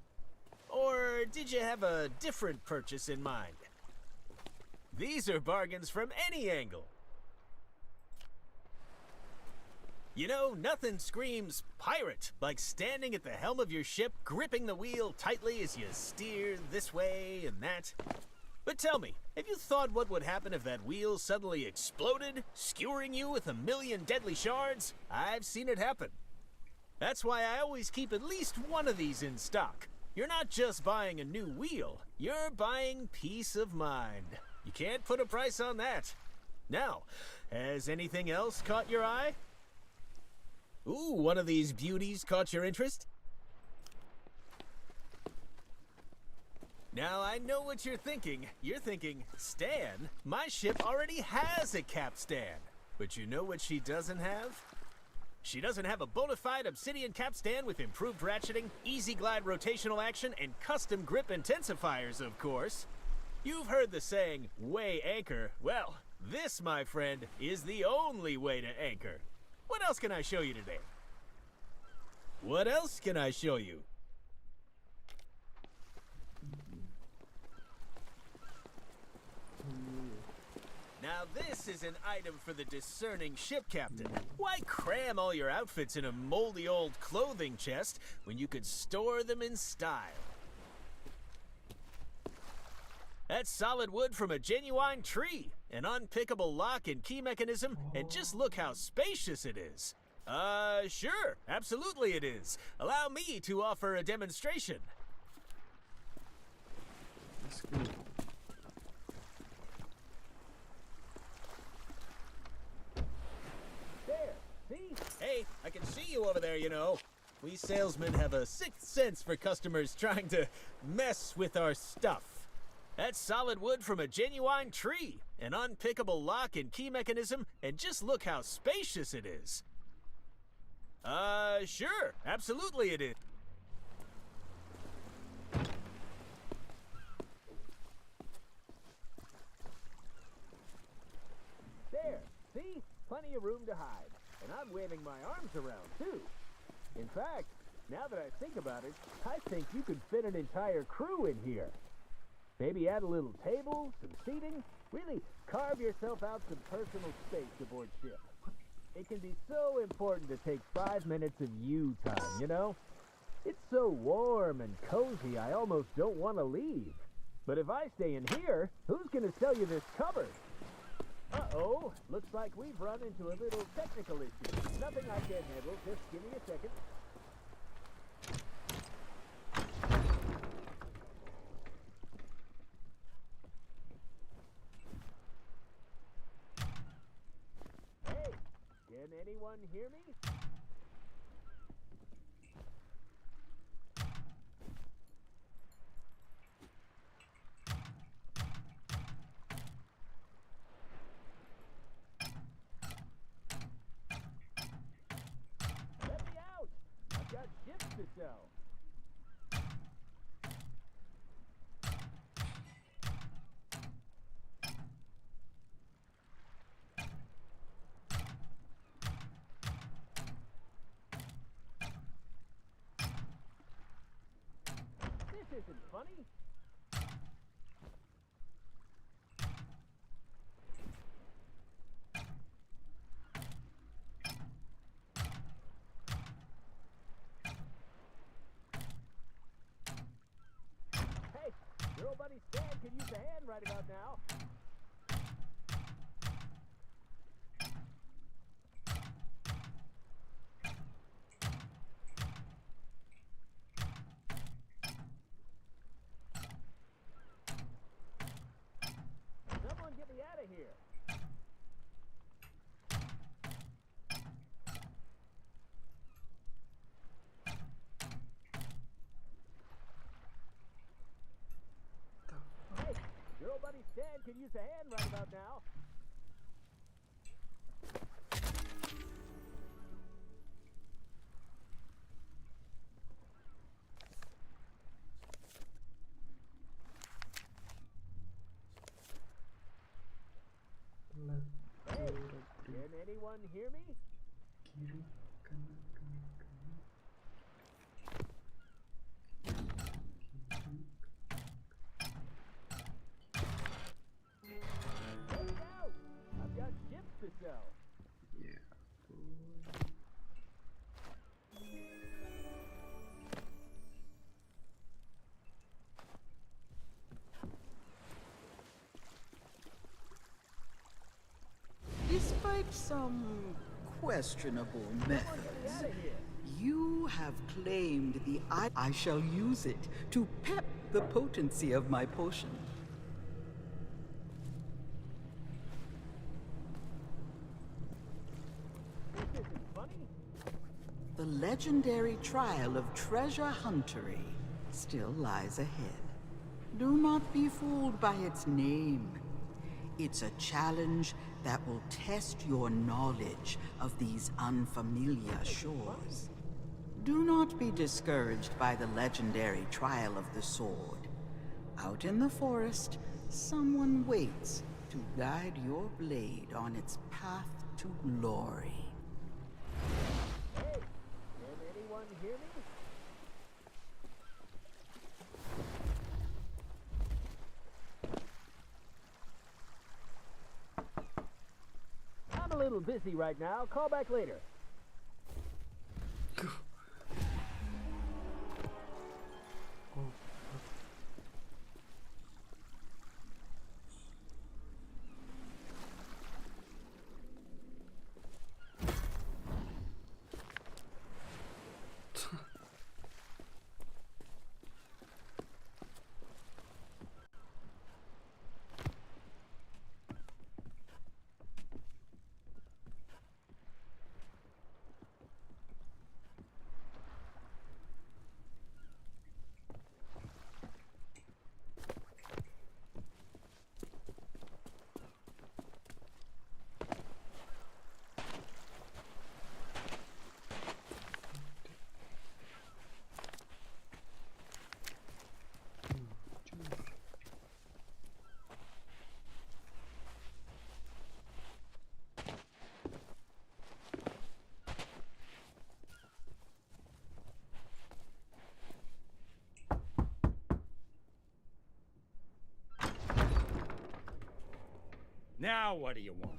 Or did you have a different purchase in mind? These are bargains from any angle. You know, nothing screams pirate like standing at the helm of your ship, gripping the wheel tightly as you steer this way and that. But tell me, have you thought what would happen if that wheel suddenly exploded, skewering you with 1,000,000 deadly shards? I've seen it happen. That's why I always keep at least one of these in stock. You're not just buying a new wheel, you're buying peace of mind. You can't put a price on that. Now, has anything else caught your eye? Ooh, one of these beauties caught your interest? Now, I know what you're thinking. You're thinking, Stan, my ship already has a capstan. But you know what she doesn't have? She doesn't have a bona fide obsidian capstan with improved ratcheting, easy glide rotational action, and custom grip intensifiers, of course. You've heard the saying, weigh anchor. Well, this, my friend, is the only way to anchor. What else can I show you today? What else can I show you? Now this is an item for the discerning ship captain. Why cram all your outfits in a moldy old clothing chest when you could store them in style? That's solid wood from a genuine tree, an unpickable lock and key mechanism, and just look how spacious it is. Sure, absolutely it is. Allow me to offer a demonstration. Let's go. There, see? Hey, I can see you over there, you know. We salesmen have a sixth sense for customers trying to mess with our stuff. That's solid wood from a genuine tree, an unpickable lock and key mechanism, and just look how spacious it is. Sure, absolutely it is. There, see? Plenty of room to hide. And I'm waving my arms around, too. In fact, now that I think about it, I think you could fit an entire crew in here. Maybe add a little table, some seating. Really carve yourself out some personal space aboard ship. It can be so important to take 5 minutes of you time, you know? It's so warm and cozy, I almost don't want to leave. But if I stay in here, who's going to sell you this cupboard? Uh-oh, looks like we've run into a little technical issue. Nothing I can't handle, just give me a second. Hey, can anyone hear me? Let me out! I've got ships to sell. This isn't funny. Hey, girl buddy Stan could use a hand right about now. Someone get me out of here. Hey, girl buddy Stan could use a hand right about now. Hey, can anyone hear me? Kiri, kanan, kanan, kanan. Kiri. Let me out! I've got ships to sell. Yeah. Despite some questionable methods, you have claimed the I shall use it to pep the potency of my potion. This isn't funny. The legendary trial of treasure huntery still lies ahead. Do not be fooled by its name. It's a challenge that will test your knowledge of these unfamiliar shores. Do not be discouraged by the legendary trial of the sword. Out in the forest, someone waits to guide your blade on its path to glory. Hey, can anyone hear me? little busy right now. Call back later. Now what do you want?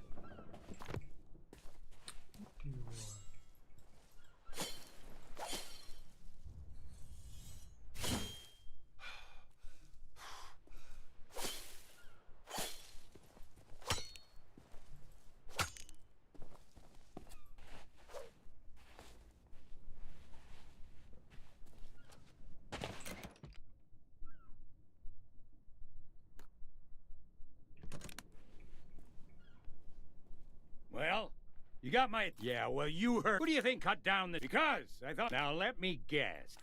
Well, you got my... Yeah, well, you heard... Who do you think cut down the... Because I thought... Now, let me guess.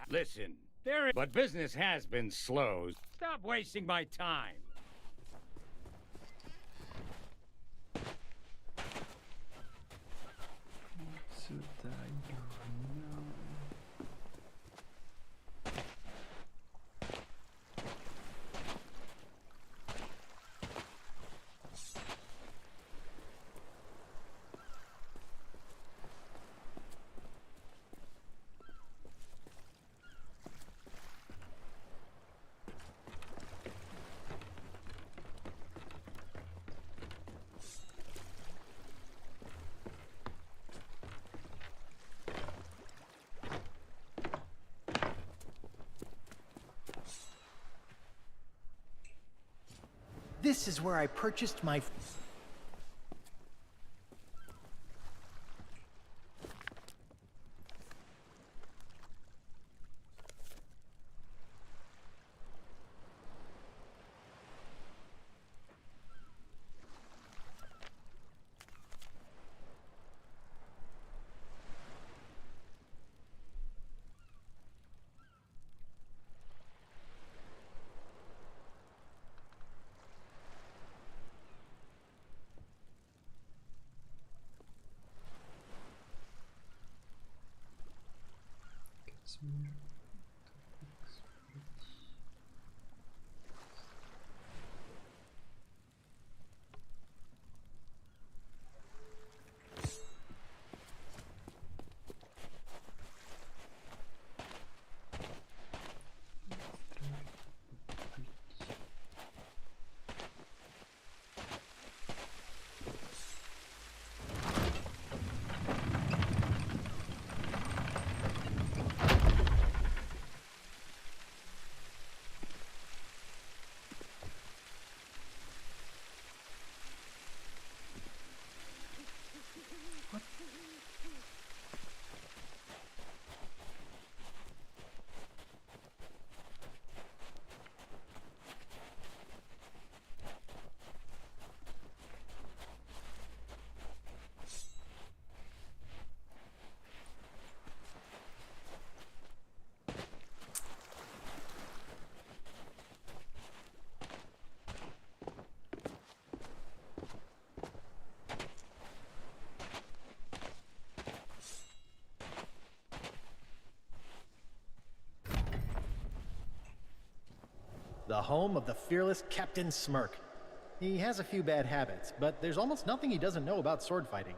Listen, there is... But business has been slow. Stop wasting my time. This is where I purchased my... The home of the fearless Captain Smirk. He has a few bad habits, but there's almost nothing he doesn't know about sword fighting.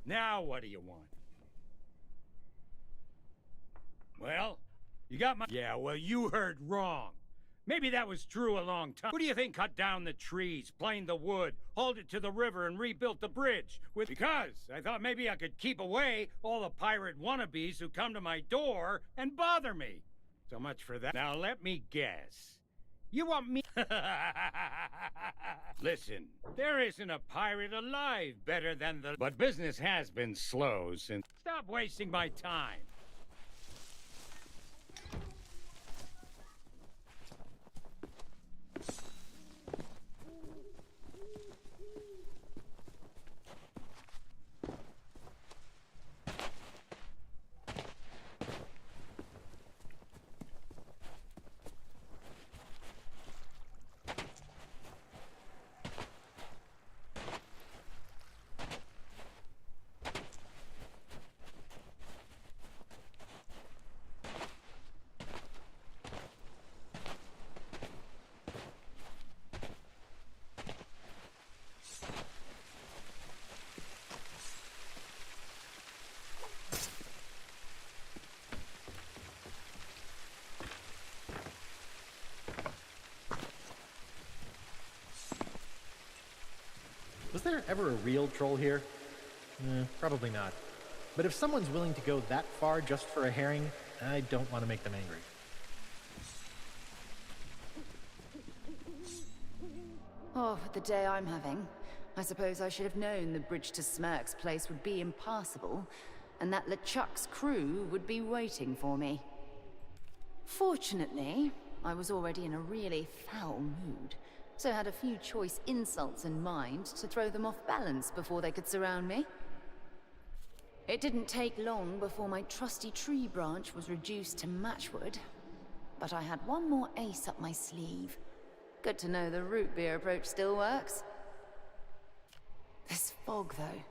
Now what do you want? Well, you got my... Yeah, well, you heard wrong. Maybe that was true a long time. Who do you think cut down the trees, planed the wood, hauled it to the river, and rebuilt the bridge? Because I thought maybe I could keep away all the pirate wannabes who come to my door and bother me. So much for that. Now let me guess. You want me... Listen, there isn't a pirate alive better than the... But business has been slow since... Stop wasting my time. Was there ever a real troll here? Probably not. But if someone's willing to go that far just for a herring, I don't want to make them angry. Oh, the day I'm having. I suppose I should have known the bridge to Smirk's place would be impassable, and that LeChuck's crew would be waiting for me. Fortunately, I was already in a really foul mood, so had a few choice insults in mind to throw them off balance before they could surround me. It didn't take long before my trusty tree branch was reduced to matchwood, but I had one more ace up my sleeve. Good to know the root beer approach still works. This fog, though,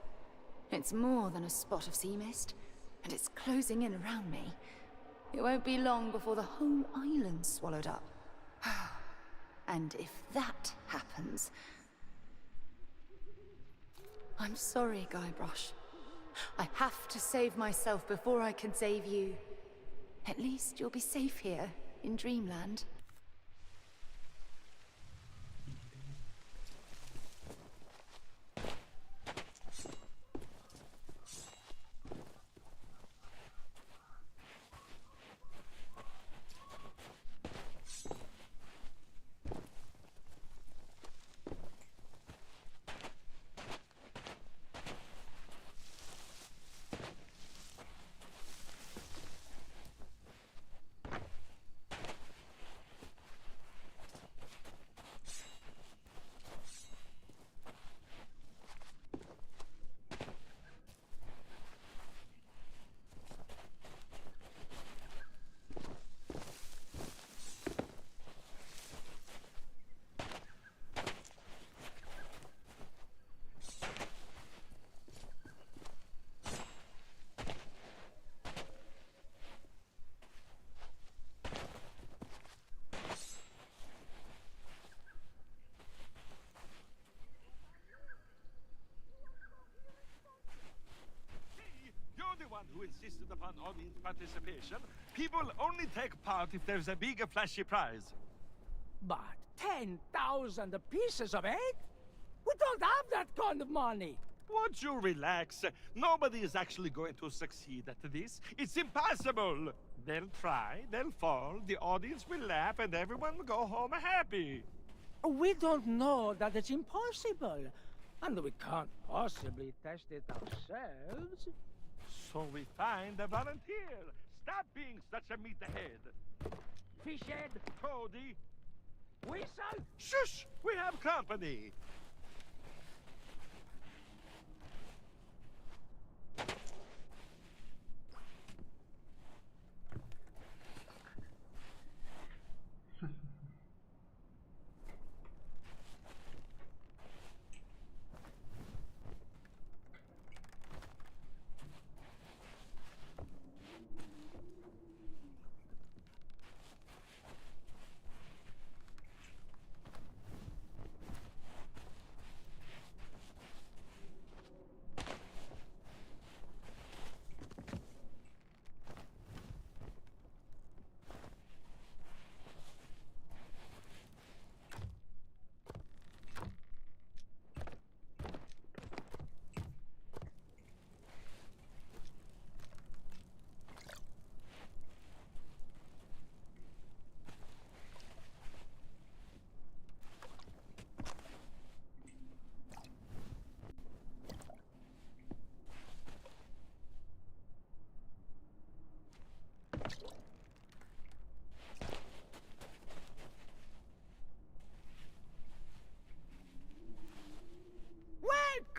it's more than a spot of sea mist, and it's closing in around me. It won't be long before the whole island's swallowed up. And if that happens... I'm sorry, Guybrush. I have to save myself before I can save you. At least you'll be safe here, in Dreamland. Who insisted upon audience participation. People only take part if there's a big flashy prize. But 10,000 pieces of egg? We don't have that kind of money. Won't you relax? Nobody is actually going to succeed at this. It's impossible. They'll try, they'll fall, the audience will laugh, and everyone will go home happy. We don't know that it's impossible. And we can't possibly test it ourselves. So we find a volunteer. Stop being such a meathead. Fishhead. Cody. Whistle. Shush! We have company.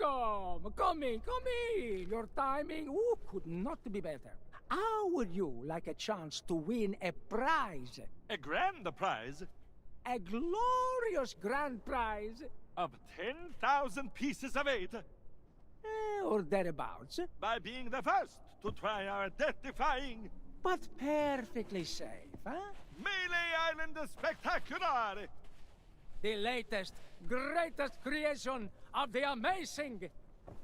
Welcome! Come in, come in! Your timing could not be better. How would you like a chance to win a prize? A grand prize? A glorious grand prize? Of 10,000 pieces of 8? Or thereabouts. By being the first to try our death-defying... But perfectly safe, huh? Melee Island Spectacular! The latest, greatest creation of the amazing,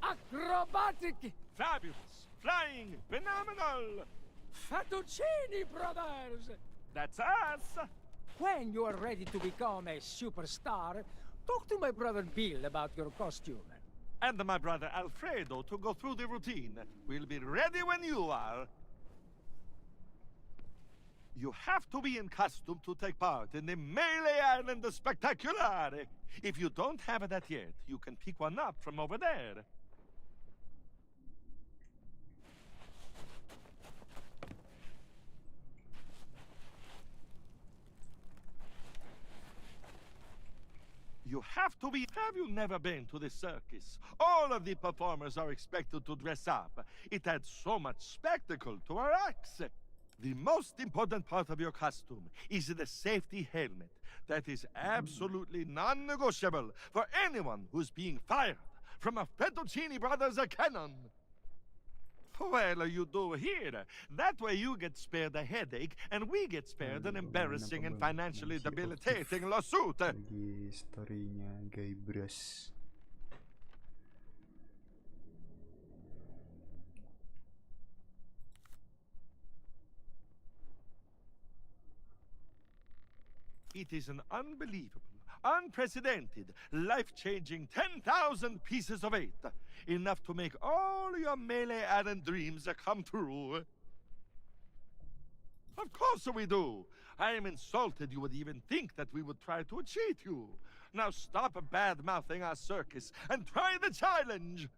acrobatic... Fabulous, flying, phenomenal! Fettuccini Brothers! That's us! When you are ready to become a superstar, talk to my brother Bill about your costume. And my brother Alfredo to go through the routine. We'll be ready when you are. You have to be in costume to take part in the Melee Island Spectacular. If you don't have that yet, you can pick one up from over there. You have to be... Have you never been to the circus? All of the performers are expected to dress up. It adds so much spectacle to our acts. The most important part of your costume is the safety helmet. That is absolutely non-negotiable for anyone who's being fired from a Fettuccini Brothers cannon. Well, you do here. That way you get spared a headache, and we get spared an embarrassing and financially debilitating lawsuit. Lagi story-nya Guybrush. It is an unbelievable, unprecedented, life-changing 10,000 pieces of 8. Enough to make all your Melee Island dreams come true. Of course we do. I am insulted you would even think that we would try to cheat you. Now stop bad-mouthing our circus and try the challenge.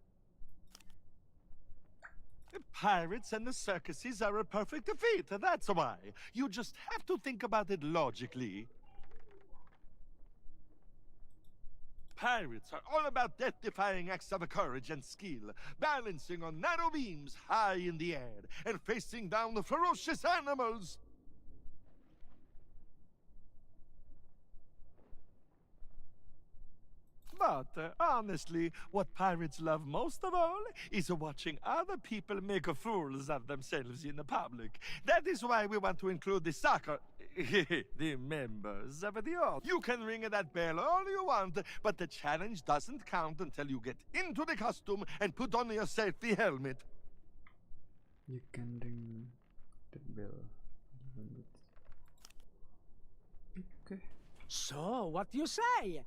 The pirates and the circuses are a perfect fit, that's why. You just have to think about it logically. Pirates are all about death-defying acts of courage and skill, balancing on narrow beams high in the air, and facing down the ferocious animals. But, honestly, what pirates love most of all is watching other people make fools of themselves in the public. That is why we want to include the soccer... the members of the order. You can ring that bell all you want, but the challenge doesn't count until you get into the costume and put on your safety helmet. You can ring the bell. Okay. So, what do you say?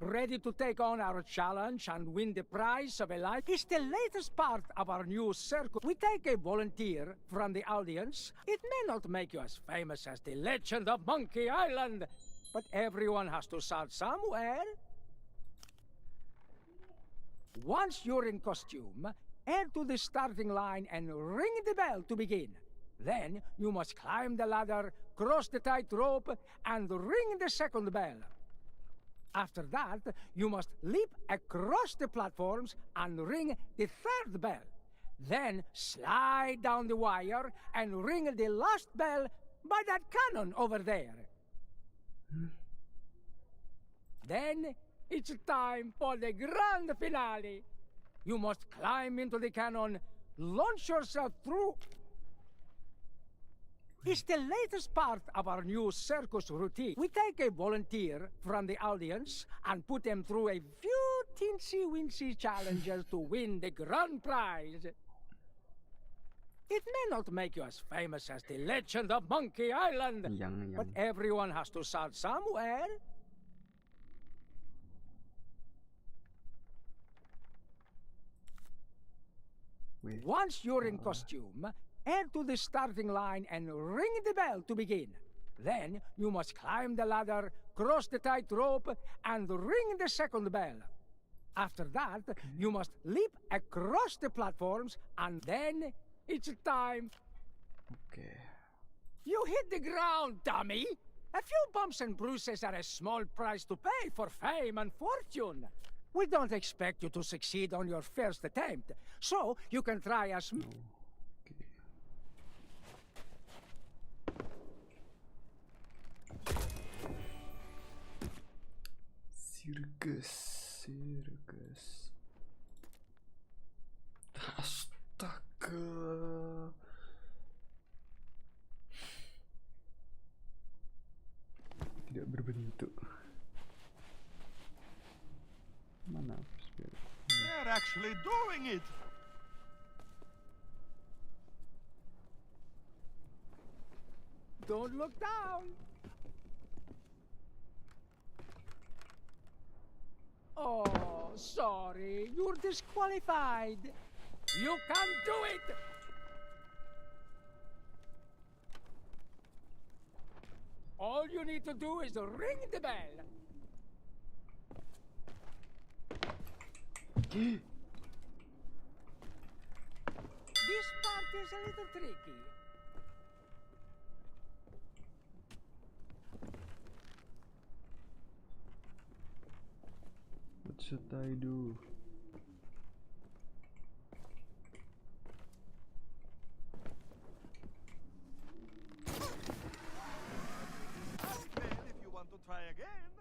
Ready to take on our challenge and win the prize of a life? It's the latest part of our new circle. We take a volunteer from the audience. It may not make you as famous as the legend of Monkey Island, but everyone has to start somewhere. Once you're in costume, head to the starting line and ring the bell to begin. Then you must climb the ladder, cross the tightrope, and ring the second bell. After that, you must leap across the platforms and ring the third bell. Then slide down the wire and ring the last bell by that cannon over there. Then it's time for the grand finale. You must climb into the cannon, launch yourself through... It's the latest part of our new circus routine. We take a volunteer from the audience and put them through a few teensy-weensy challenges to win the grand prize. It may not make you as famous as the legend of Monkey Island, but everyone has to start somewhere. Once you're in costume, head to the starting line and ring the bell to begin. Then you must climb the ladder, cross the tightrope, and ring the second bell. After that, you must leap across the platforms, and then it's time. Okay. You hit the ground, dummy! A few bumps and bruises are a small price to pay for fame and fortune. We don't expect you to succeed on your first attempt, so you can try us. Sirkus. Astaga. Tidak berbentuk. Mana biar. They're actually doing it. Don't look down. Oh, sorry. You're disqualified. You can't do it. All you need to do is ring the bell. This part is a little tricky. What should I do? If you want to try again.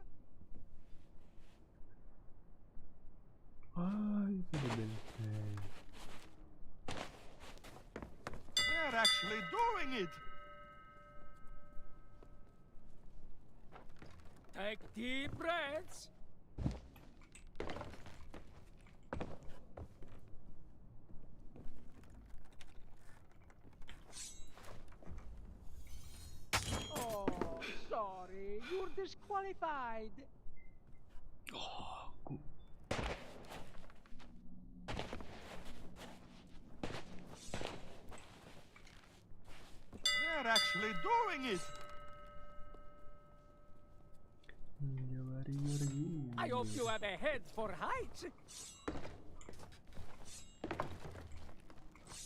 Itu the bell. They're actually doing it. Take deep breaths. Oh, sorry. You're disqualified. Oh, aku. They're actually doing it. I hope you have a head for heights.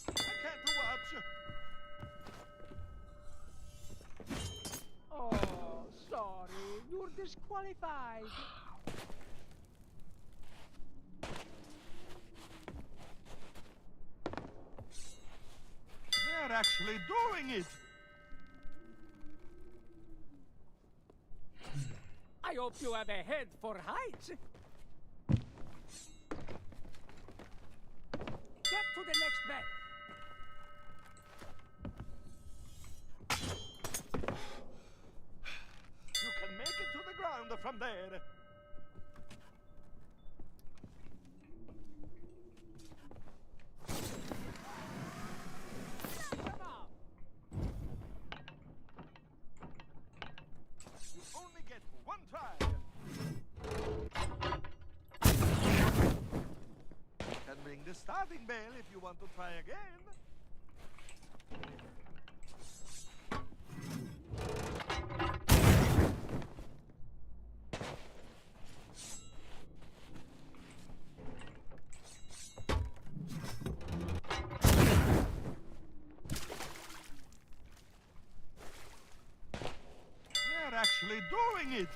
I can't watch. Oh, sorry. You're disqualified. They're actually doing it. I hope you have a head for heights. Get to the next bed. You can make it to the ground from there. You only get one try. Can ring the starting bell if you want to try again. They're actually doing it.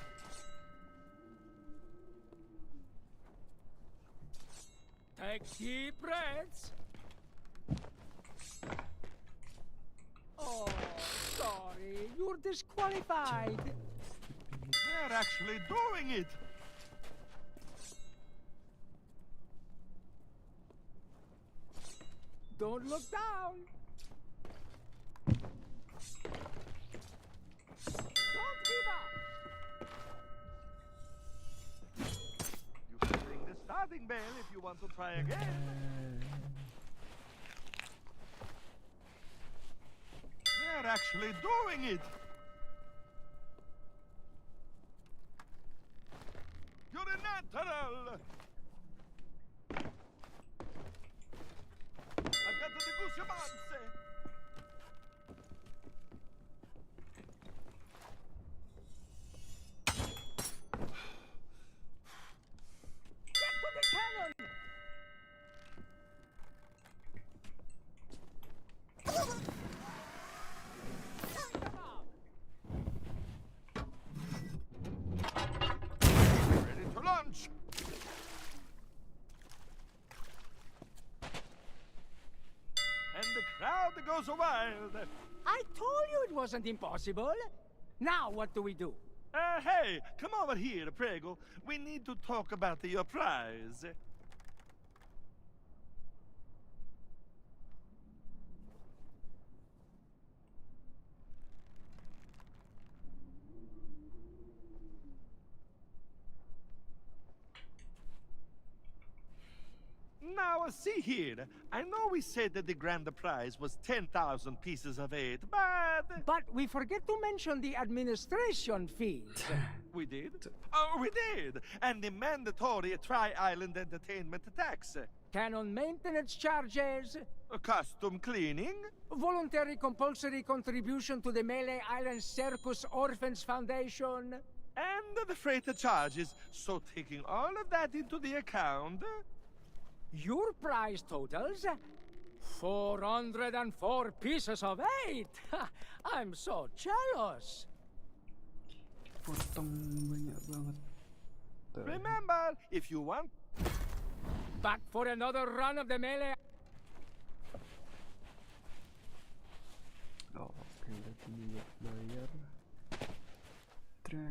Take deep breaths. Oh, sorry. You're disqualified. They're actually doing it. Don't look down. Don't give up. You can ring the starting bell if you want to try again. They're actually doing it. You're a natural. I've got the goosebumps. Get to the cannon. crowd goes wild. I told you it wasn't impossible. Now what do we do? Hey, come over here, prego. We need to talk about your prize. Now, see here. I know we said that the grand prize was 10,000 pieces of 8, but... But we forget to mention the administration fees. We did? Oh, we did! And the mandatory Tri-Island entertainment tax. Canon maintenance charges. Costume cleaning. Voluntary compulsory contribution to the Malay Island Circus Orphans Foundation. And the freight charges. So taking all of that into the account... Your prize totals 404 pieces of 8. I'm so jealous. Potong banyak banget. Remember, if you want... Back for another run of the melee. Oh, oke, berarti buat bayar. Try.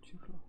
Anjir loh.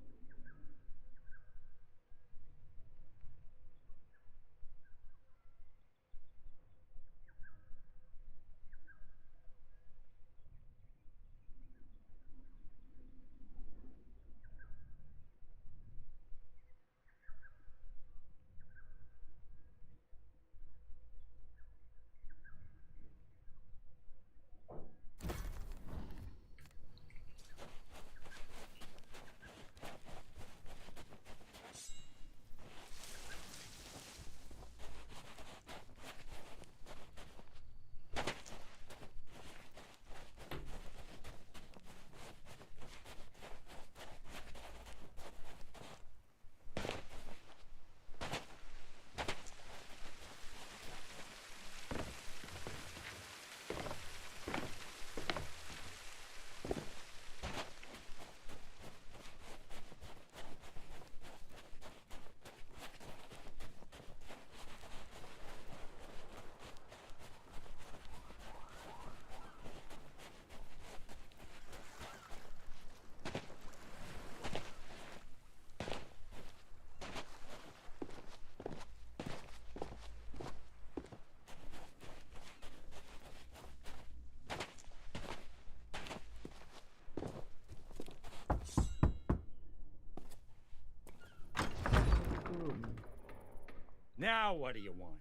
Now what do you want?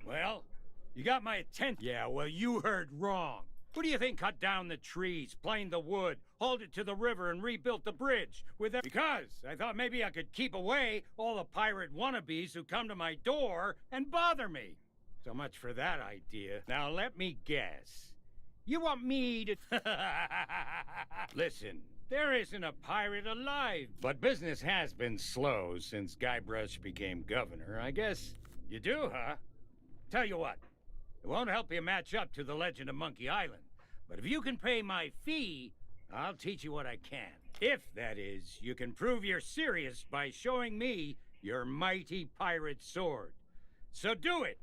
Well, you got my attention. Yeah, well, you heard wrong. Who do you think cut down the trees, planed the wood, hauled it to the river, and rebuilt the bridge? Because I thought maybe I could keep away all the pirate wannabes who come to my door and bother me. So much for that idea. Now let me guess. You want me to... Listen, there isn't a pirate alive. But business has been slow since Guybrush became governor. I guess you do, huh? Tell you what, it won't help you match up to the legend of Monkey Island. But if you can pay my fee, I'll teach you what I can. If, that is, you can prove you're serious by showing me your mighty pirate sword. So do it!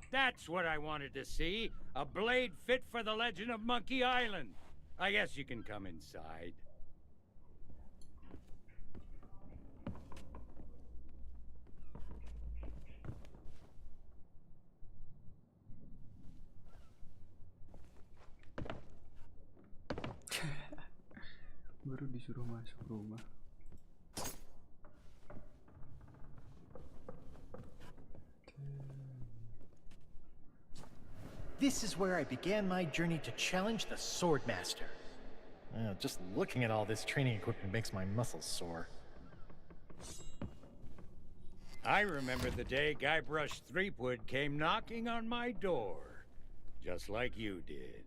That's what I wanted to see. A blade fit for the legend of Monkey Island. I guess you can come inside. Baru disuruh masuk rumah. This is where I began my journey to challenge the Swordmaster. Just looking at all this training equipment makes my muscles sore. I remember the day Guybrush Threepwood came knocking on my door. Just like you did.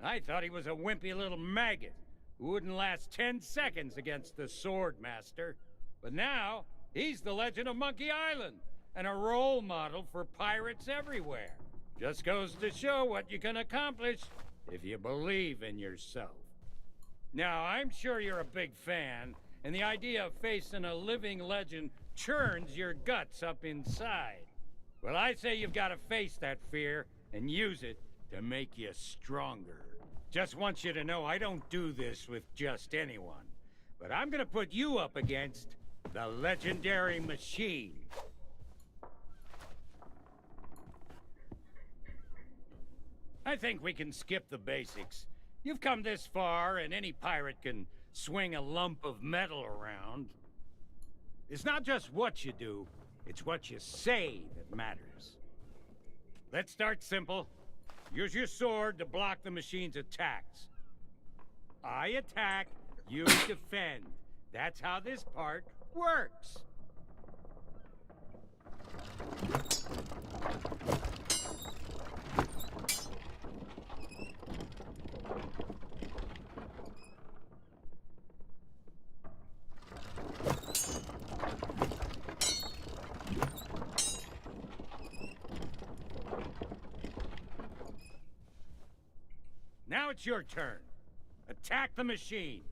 I thought he was a wimpy little maggot who wouldn't last 10 seconds against the Sword Master. But now, he's the legend of Monkey Island and a role model for pirates everywhere. Just goes to show what you can accomplish if you believe in yourself. Now, I'm sure you're a big fan, and the idea of facing a living legend churns your guts up inside. Well, I say you've got to face that fear and use it to make you stronger. Just want you to know I don't do this with just anyone, but I'm gonna put you up against the legendary machine. I think we can skip the basics. You've come this far, and any pirate can swing a lump of metal around. It's not just what you do, it's what you say that matters. Let's start simple. Use your sword to block the machine's attacks. I attack, you defend. That's how this part works. Now it's your turn. Attack the machine.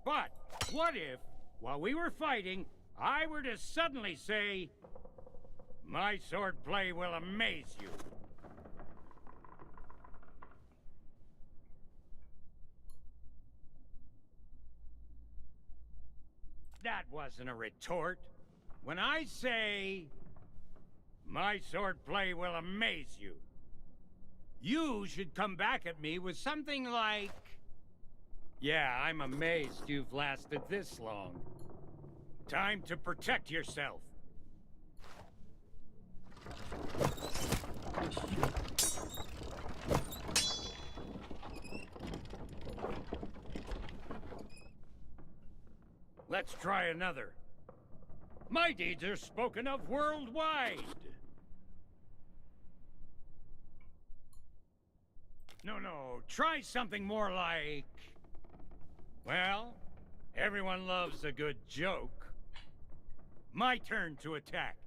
But what if, while we were fighting, I were to suddenly say, "My swordplay will amaze you"? That wasn't a retort. When I say, "My swordplay will amaze you," you should come back at me with something like, "Yeah, I'm amazed you've lasted this long. Time to protect yourself." Let's try another. My deeds are spoken of worldwide. No, try something more like... Well, everyone loves a good joke. My turn to attack.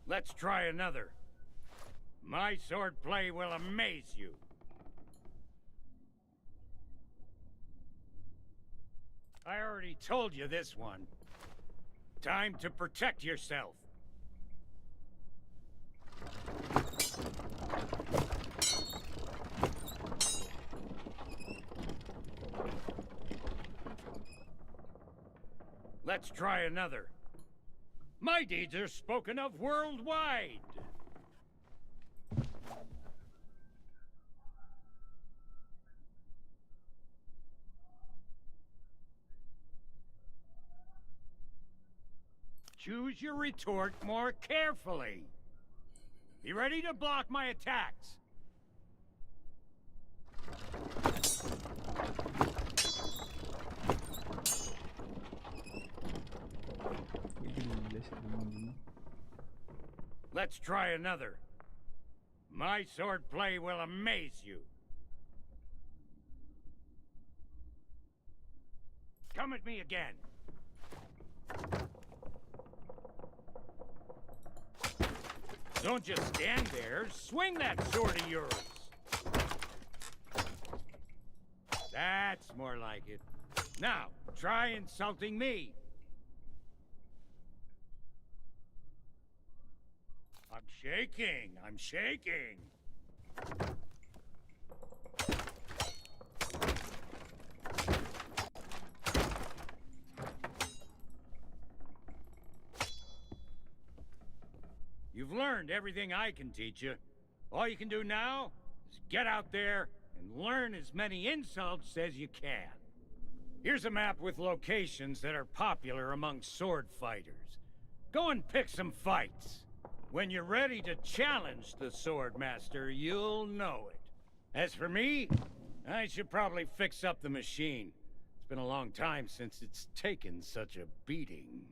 Let's try another. My swordplay will amaze you. I already told you this one. Time to protect yourself. Let's try another. My deeds are spoken of worldwide. Choose your retort more carefully. Be ready to block my attacks. Let's try another. My swordplay will amaze you. Come at me again. Don't just stand there. Swing that sword of yours. That's more like it. Now, try insulting me. I'm shaking. You've learned everything I can teach you. All you can do now is get out there and learn as many insults as you can. Here's a map with locations that are popular among sword fighters. Go and pick some fights. When you're ready to challenge the Sword Master, you'll know it. As for me, I should probably fix up the machine. It's been a long time since it's taken such a beating.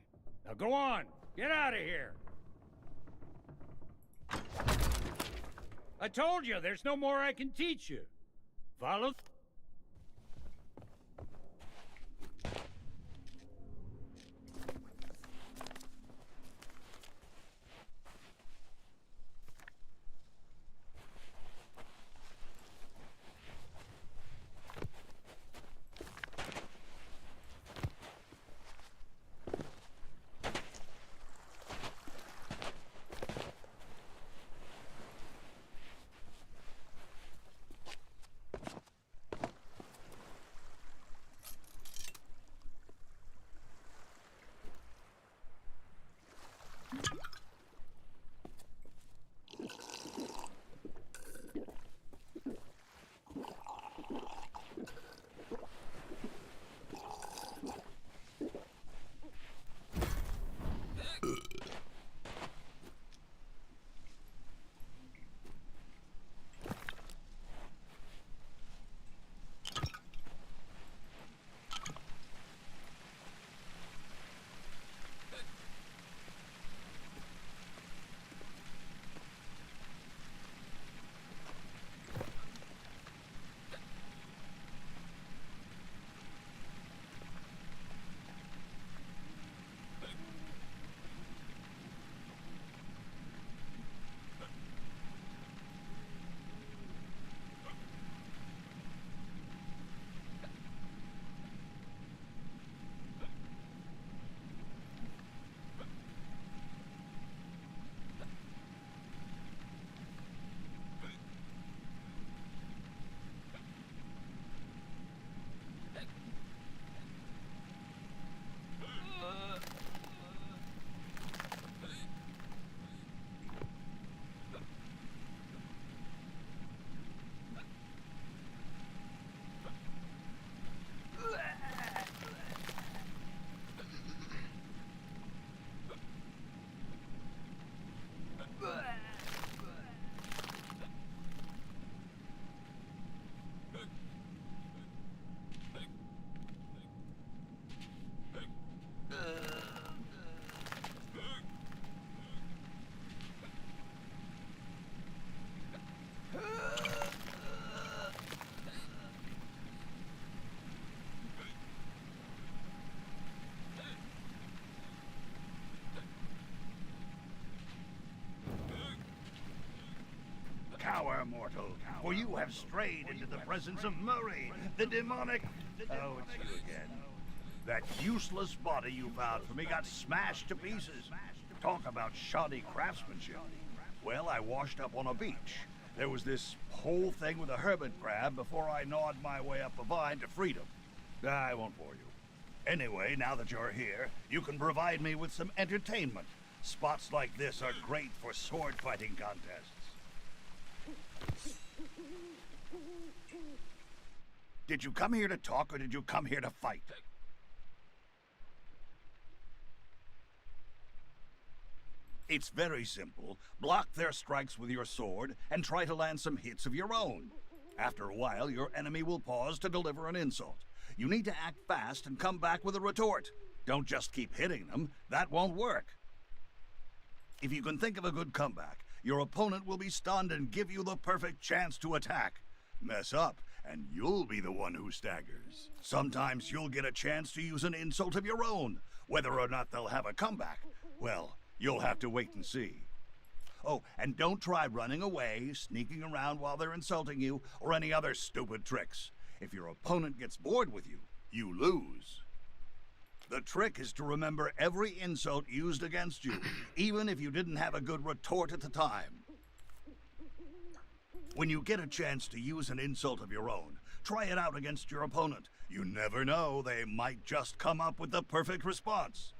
Now go on, get out of here. I told you, there's no more I can teach you. Follow. Cower, mortal, for you have strayed into the presence of Murray, the demonic... Oh, it's you again. That useless body you found for me got smashed to pieces. Talk about shoddy craftsmanship. Well, I washed up on a beach. There was this whole thing with a hermit crab before I gnawed my way up a vine to freedom. I won't bore you. Anyway, now that you're here, you can provide me with some entertainment. Spots like this are great for sword fighting contests. Did you come here to talk, or did you come here to fight? It's very simple. Block their strikes with your sword, and try to land some hits of your own. After a while, your enemy will pause to deliver an insult. You need to act fast and come back with a retort. Don't just keep hitting them. That won't work. If you can think of a good comeback, your opponent will be stunned and give you the perfect chance to attack. Mess up, and you'll be the one who staggers. Sometimes you'll get a chance to use an insult of your own. Whether or not they'll have a comeback, well, you'll have to wait and see. Oh, and don't try running away, sneaking around while they're insulting you, or any other stupid tricks. If your opponent gets bored with you, you lose. The trick is to remember every insult used against you, even if you didn't have a good retort at the time. When you get a chance to use an insult of your own, try it out against your opponent. You never know, they might just come up with the perfect response.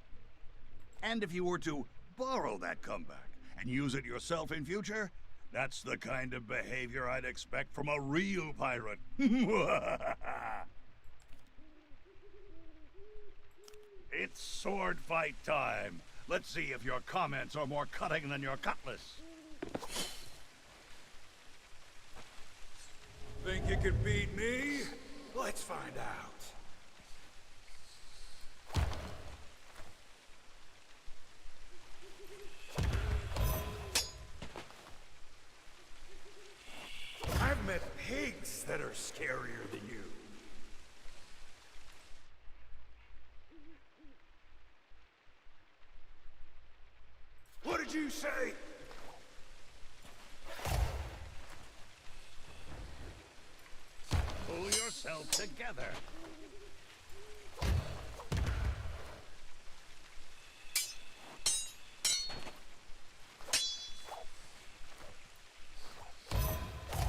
And if you were to borrow that comeback and use it yourself in future, that's the kind of behavior I'd expect from a real pirate. It's sword fight time. Let's see if your comments are more cutting than your cutlass. Think you could beat me? Let's find out. I've met pigs that are scarier than you. What did you say? Pull yourself together.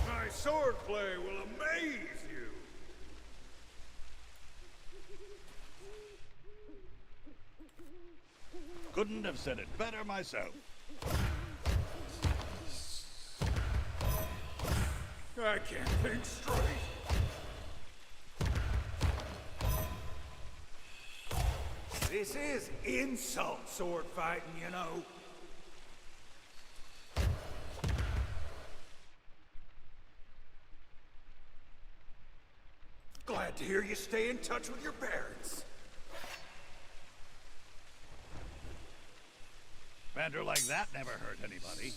My swordplay will amaze you. Couldn't have said it better myself. I can't think straight. This is insult sword fighting, you know. Glad to hear you stay in touch with your parents. Banter like that never hurt anybody.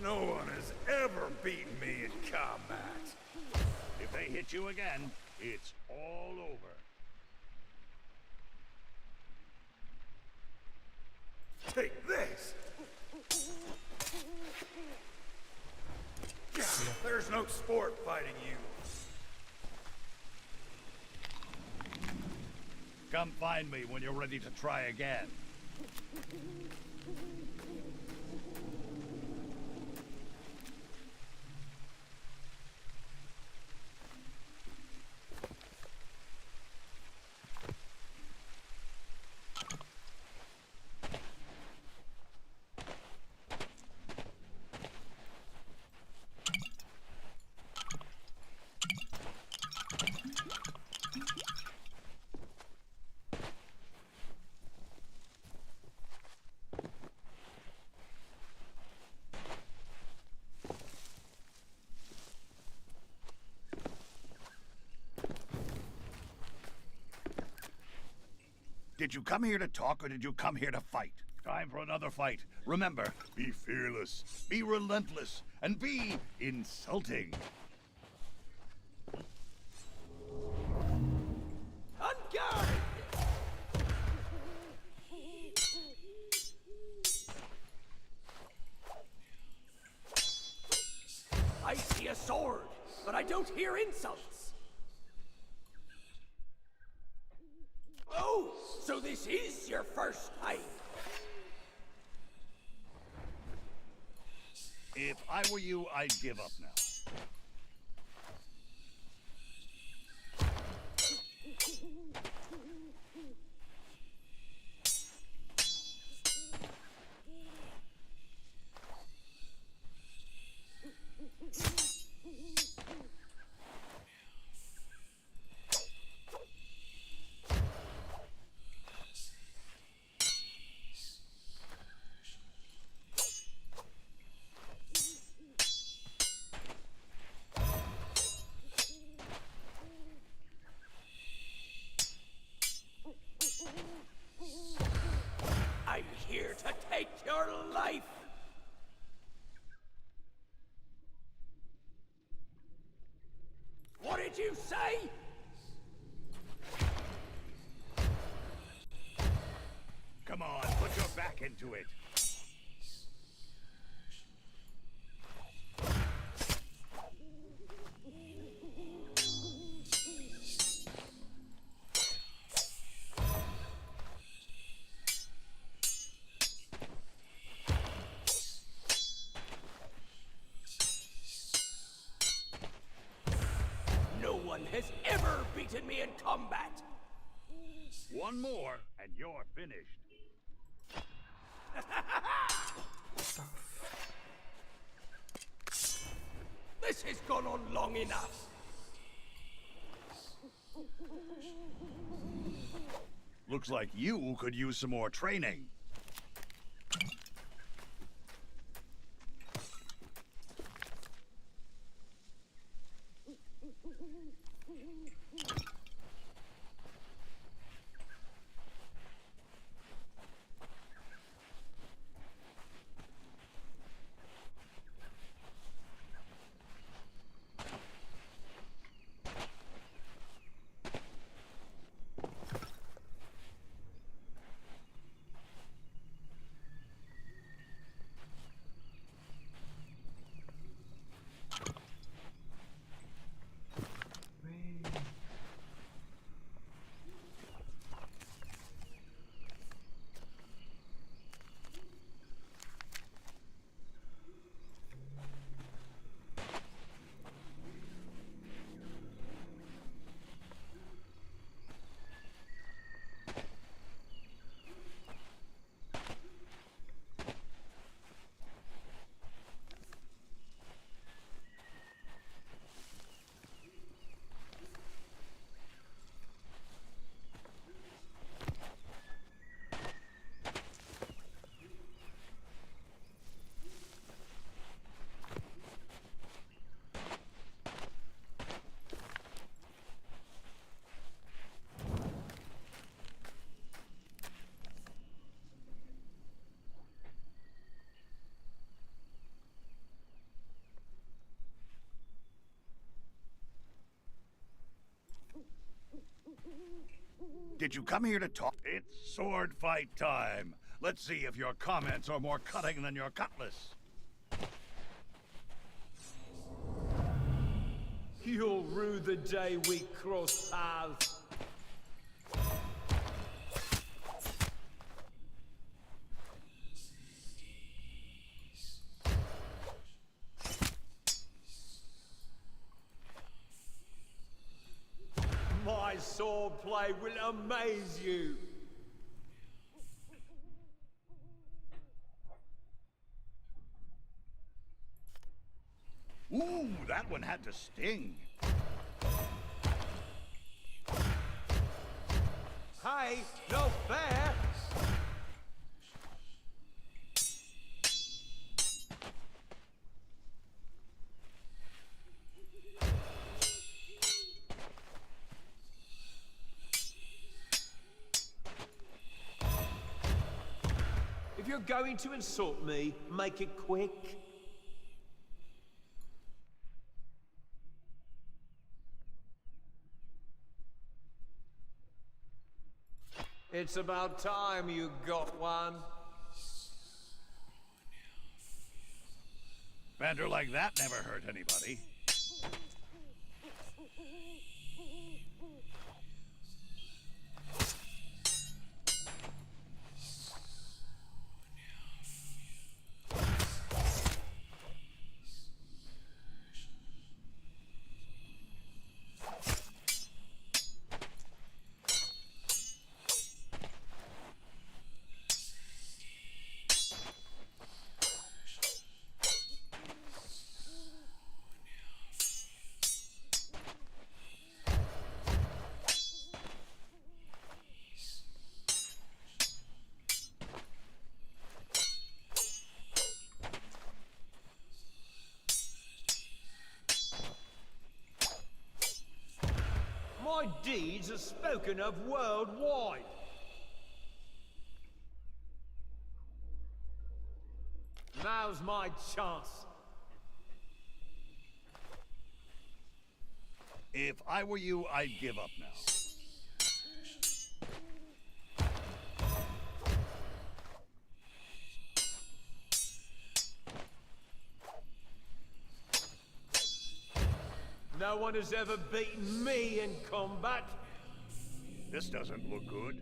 No one has ever beaten me in combat. If they hit you again, it's all over. Take this! There's no sport fighting you. Come find me when you're ready to try again. Did you come here to talk or did you come here to fight? Time for another fight. Remember, be fearless, be relentless, and be insulting. On guard! I see a sword, but I don't hear insults. Oh, so this is your first fight. If I were you, I'd give up now. I'm here to take your life! What did you say? Come on, put your back into it. has ever beaten me in combat. One more, and you're finished. This has gone on long enough. Looks like you could use some more training. Did you come here to talk? It's sword fight time. Let's see if your comments are more cutting than your cutlass. You'll rue the day we cross paths. My swordplay will amaze you. Ooh, that one had to sting. Hey, no fair. If you're going to insult me, make it quick. It's about time you got one. Banter like that never hurt anybody. My deeds are spoken of worldwide. Now's my chance. If I were you, I'd give up now. No one has ever beaten me in combat. This doesn't look good.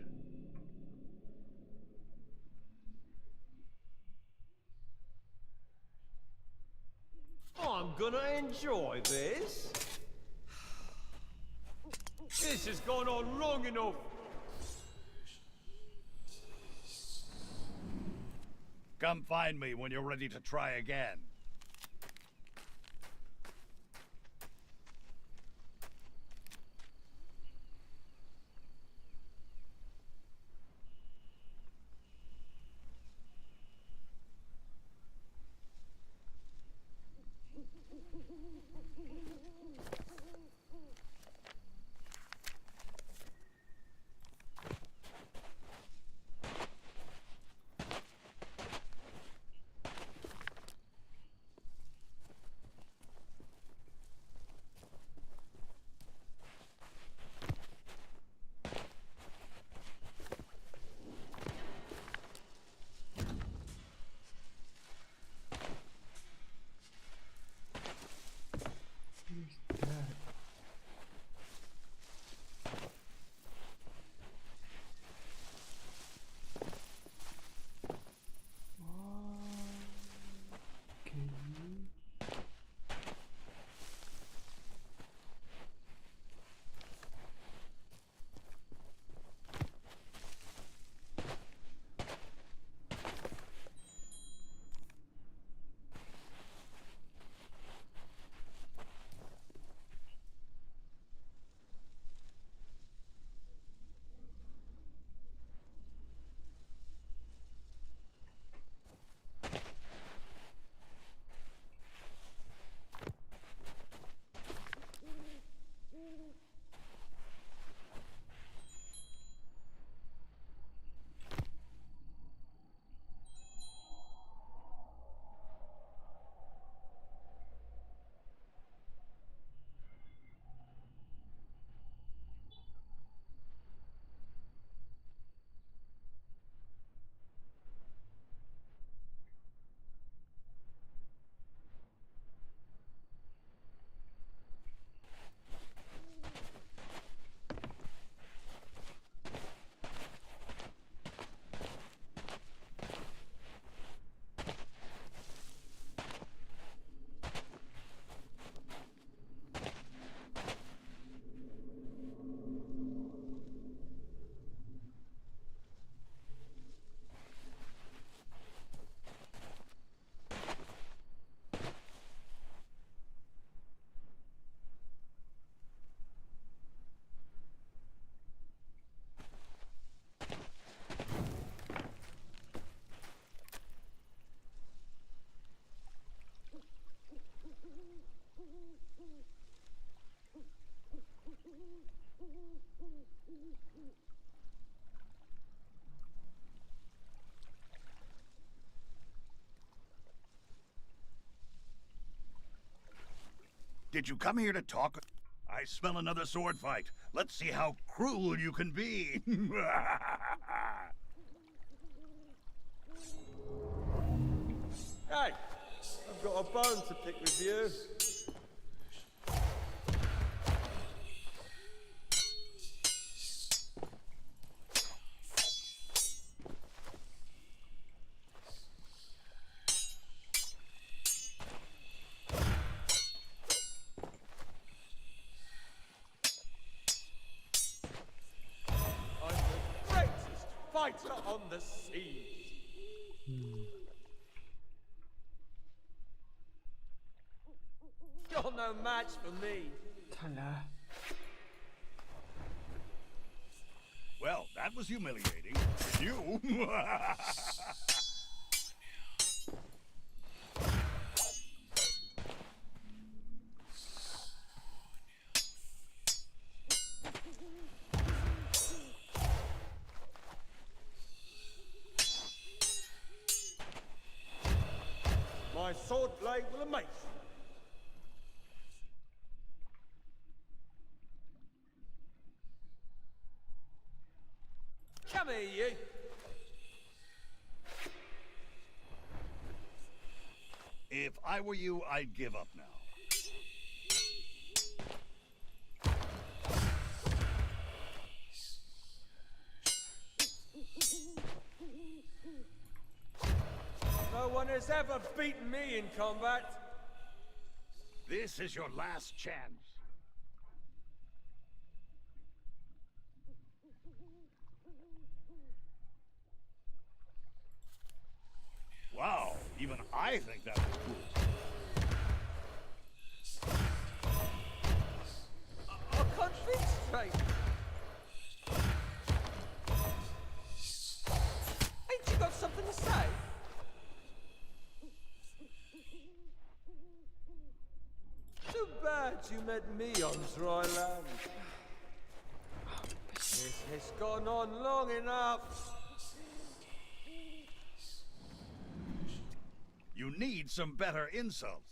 I'm gonna enjoy this. This has gone on long enough. Come find me when you're ready to try again. Did you come here to talk? I smell another sword fight. Let's see how cruel you can be. Hey, I've got a bone to pick with you. Fighter on the sea. You're no match for me. Well, that was humiliating. You. My sword blade will amaze you. Come here, you. If I were you, I'd give up now. No one has ever beaten me in combat. This is your last chance. I think that was cool. I can't think straight. Ain't you got something to say? Too bad you met me on dry land. This has gone on long enough. You need some better insults.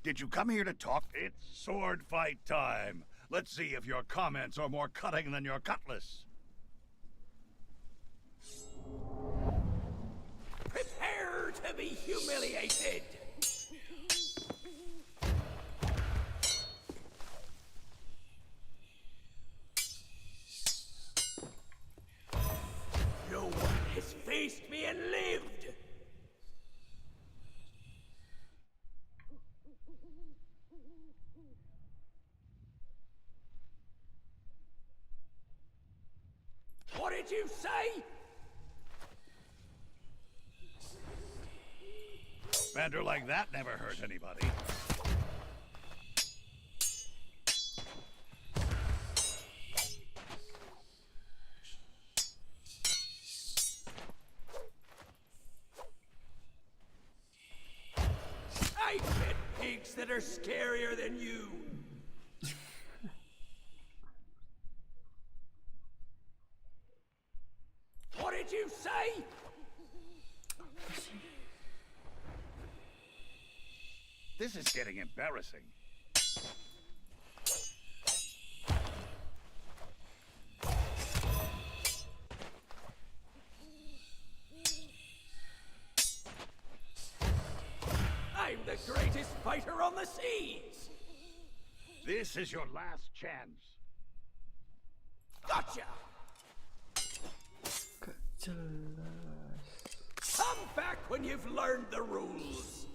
Did you come here to talk? It's sword fight time. Let's see if your comments are more cutting than your cutlass. Prepare to be humiliated! No one has faced me and lived! What did you say? Banter like that never hurt anybody. I've met pigs that are scarier than you. What did you say? This is getting embarrassing. I'm the greatest fighter on the seas! This is your last chance. Gotcha! Come back when you've learned the rules!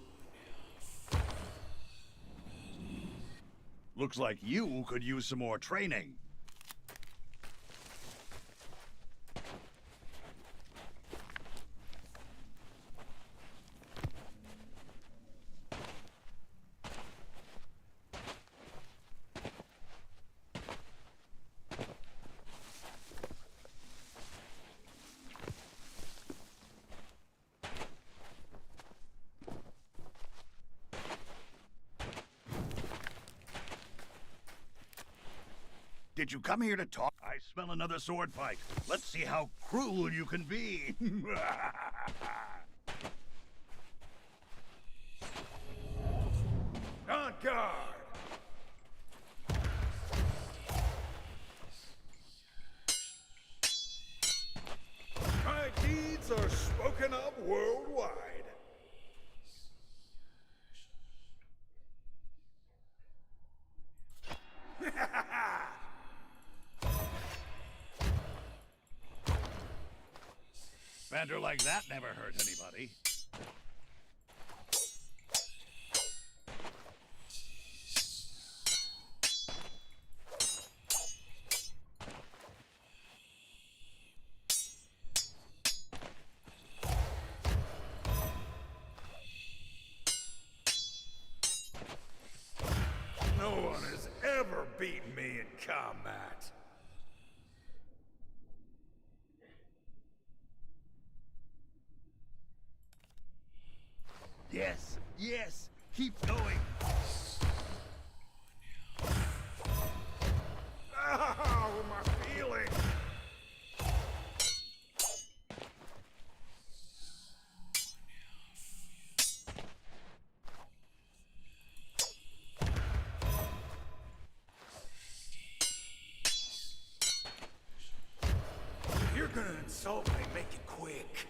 Looks like you could use some more training. Did you come here to talk? I smell another sword fight. Let's see how cruel you can be. On guard! My deeds are spoken of worldwide. Banter like that never hurt anybody. never beaten me in combat. Yes, yes, keep going. Ow, my feeling! If you're gonna insult me, make it quick.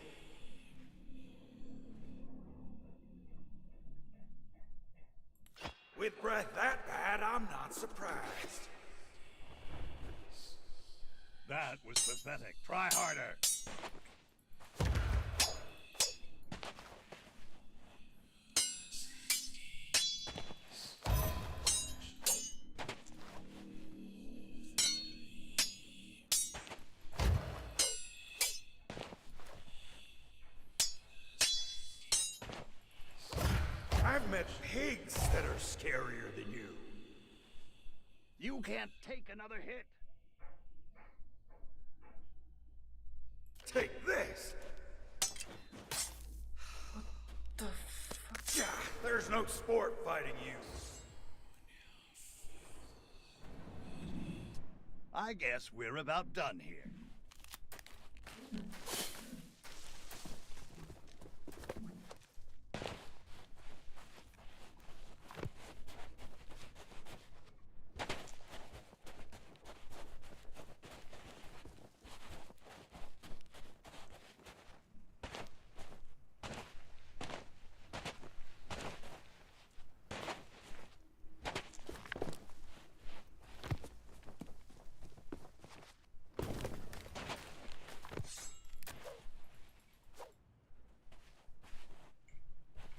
With breath that bad, I'm not surprised. That was pathetic. Try harder. I've met pigs that are scarier than you. You can't take another hit. Take this! What the fuck? Yeah, there's no sport fighting you. I guess we're about done here.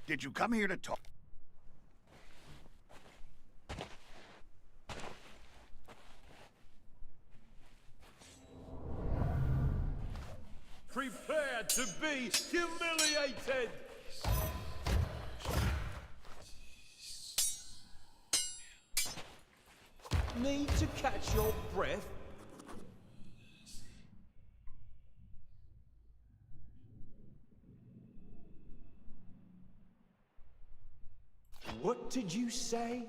Did you come here to talk? Prepare to be humiliated! Need to catch your breath? What did you say?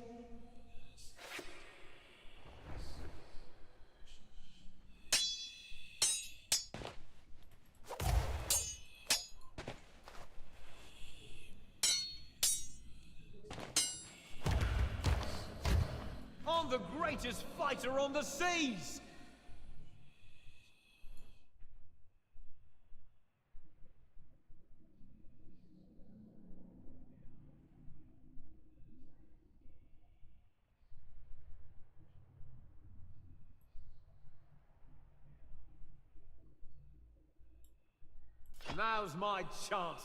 I'm the greatest fighter on the seas! Now's my chance.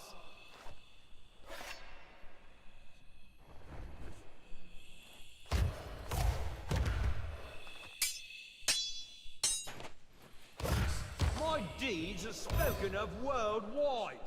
My deeds are spoken of worldwide.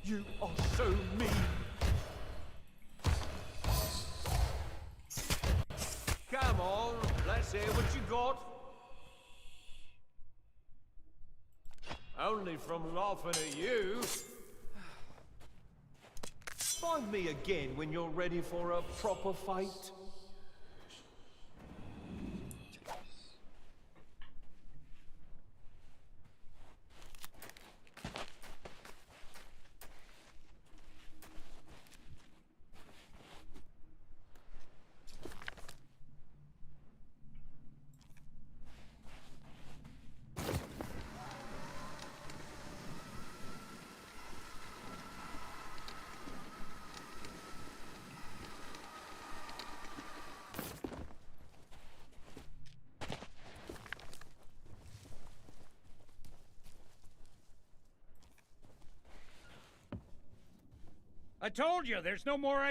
You are so mean. Come on, let's hear what you got. Only from laughing at you. Find me again when you're ready for a proper fight. I told you, there's no more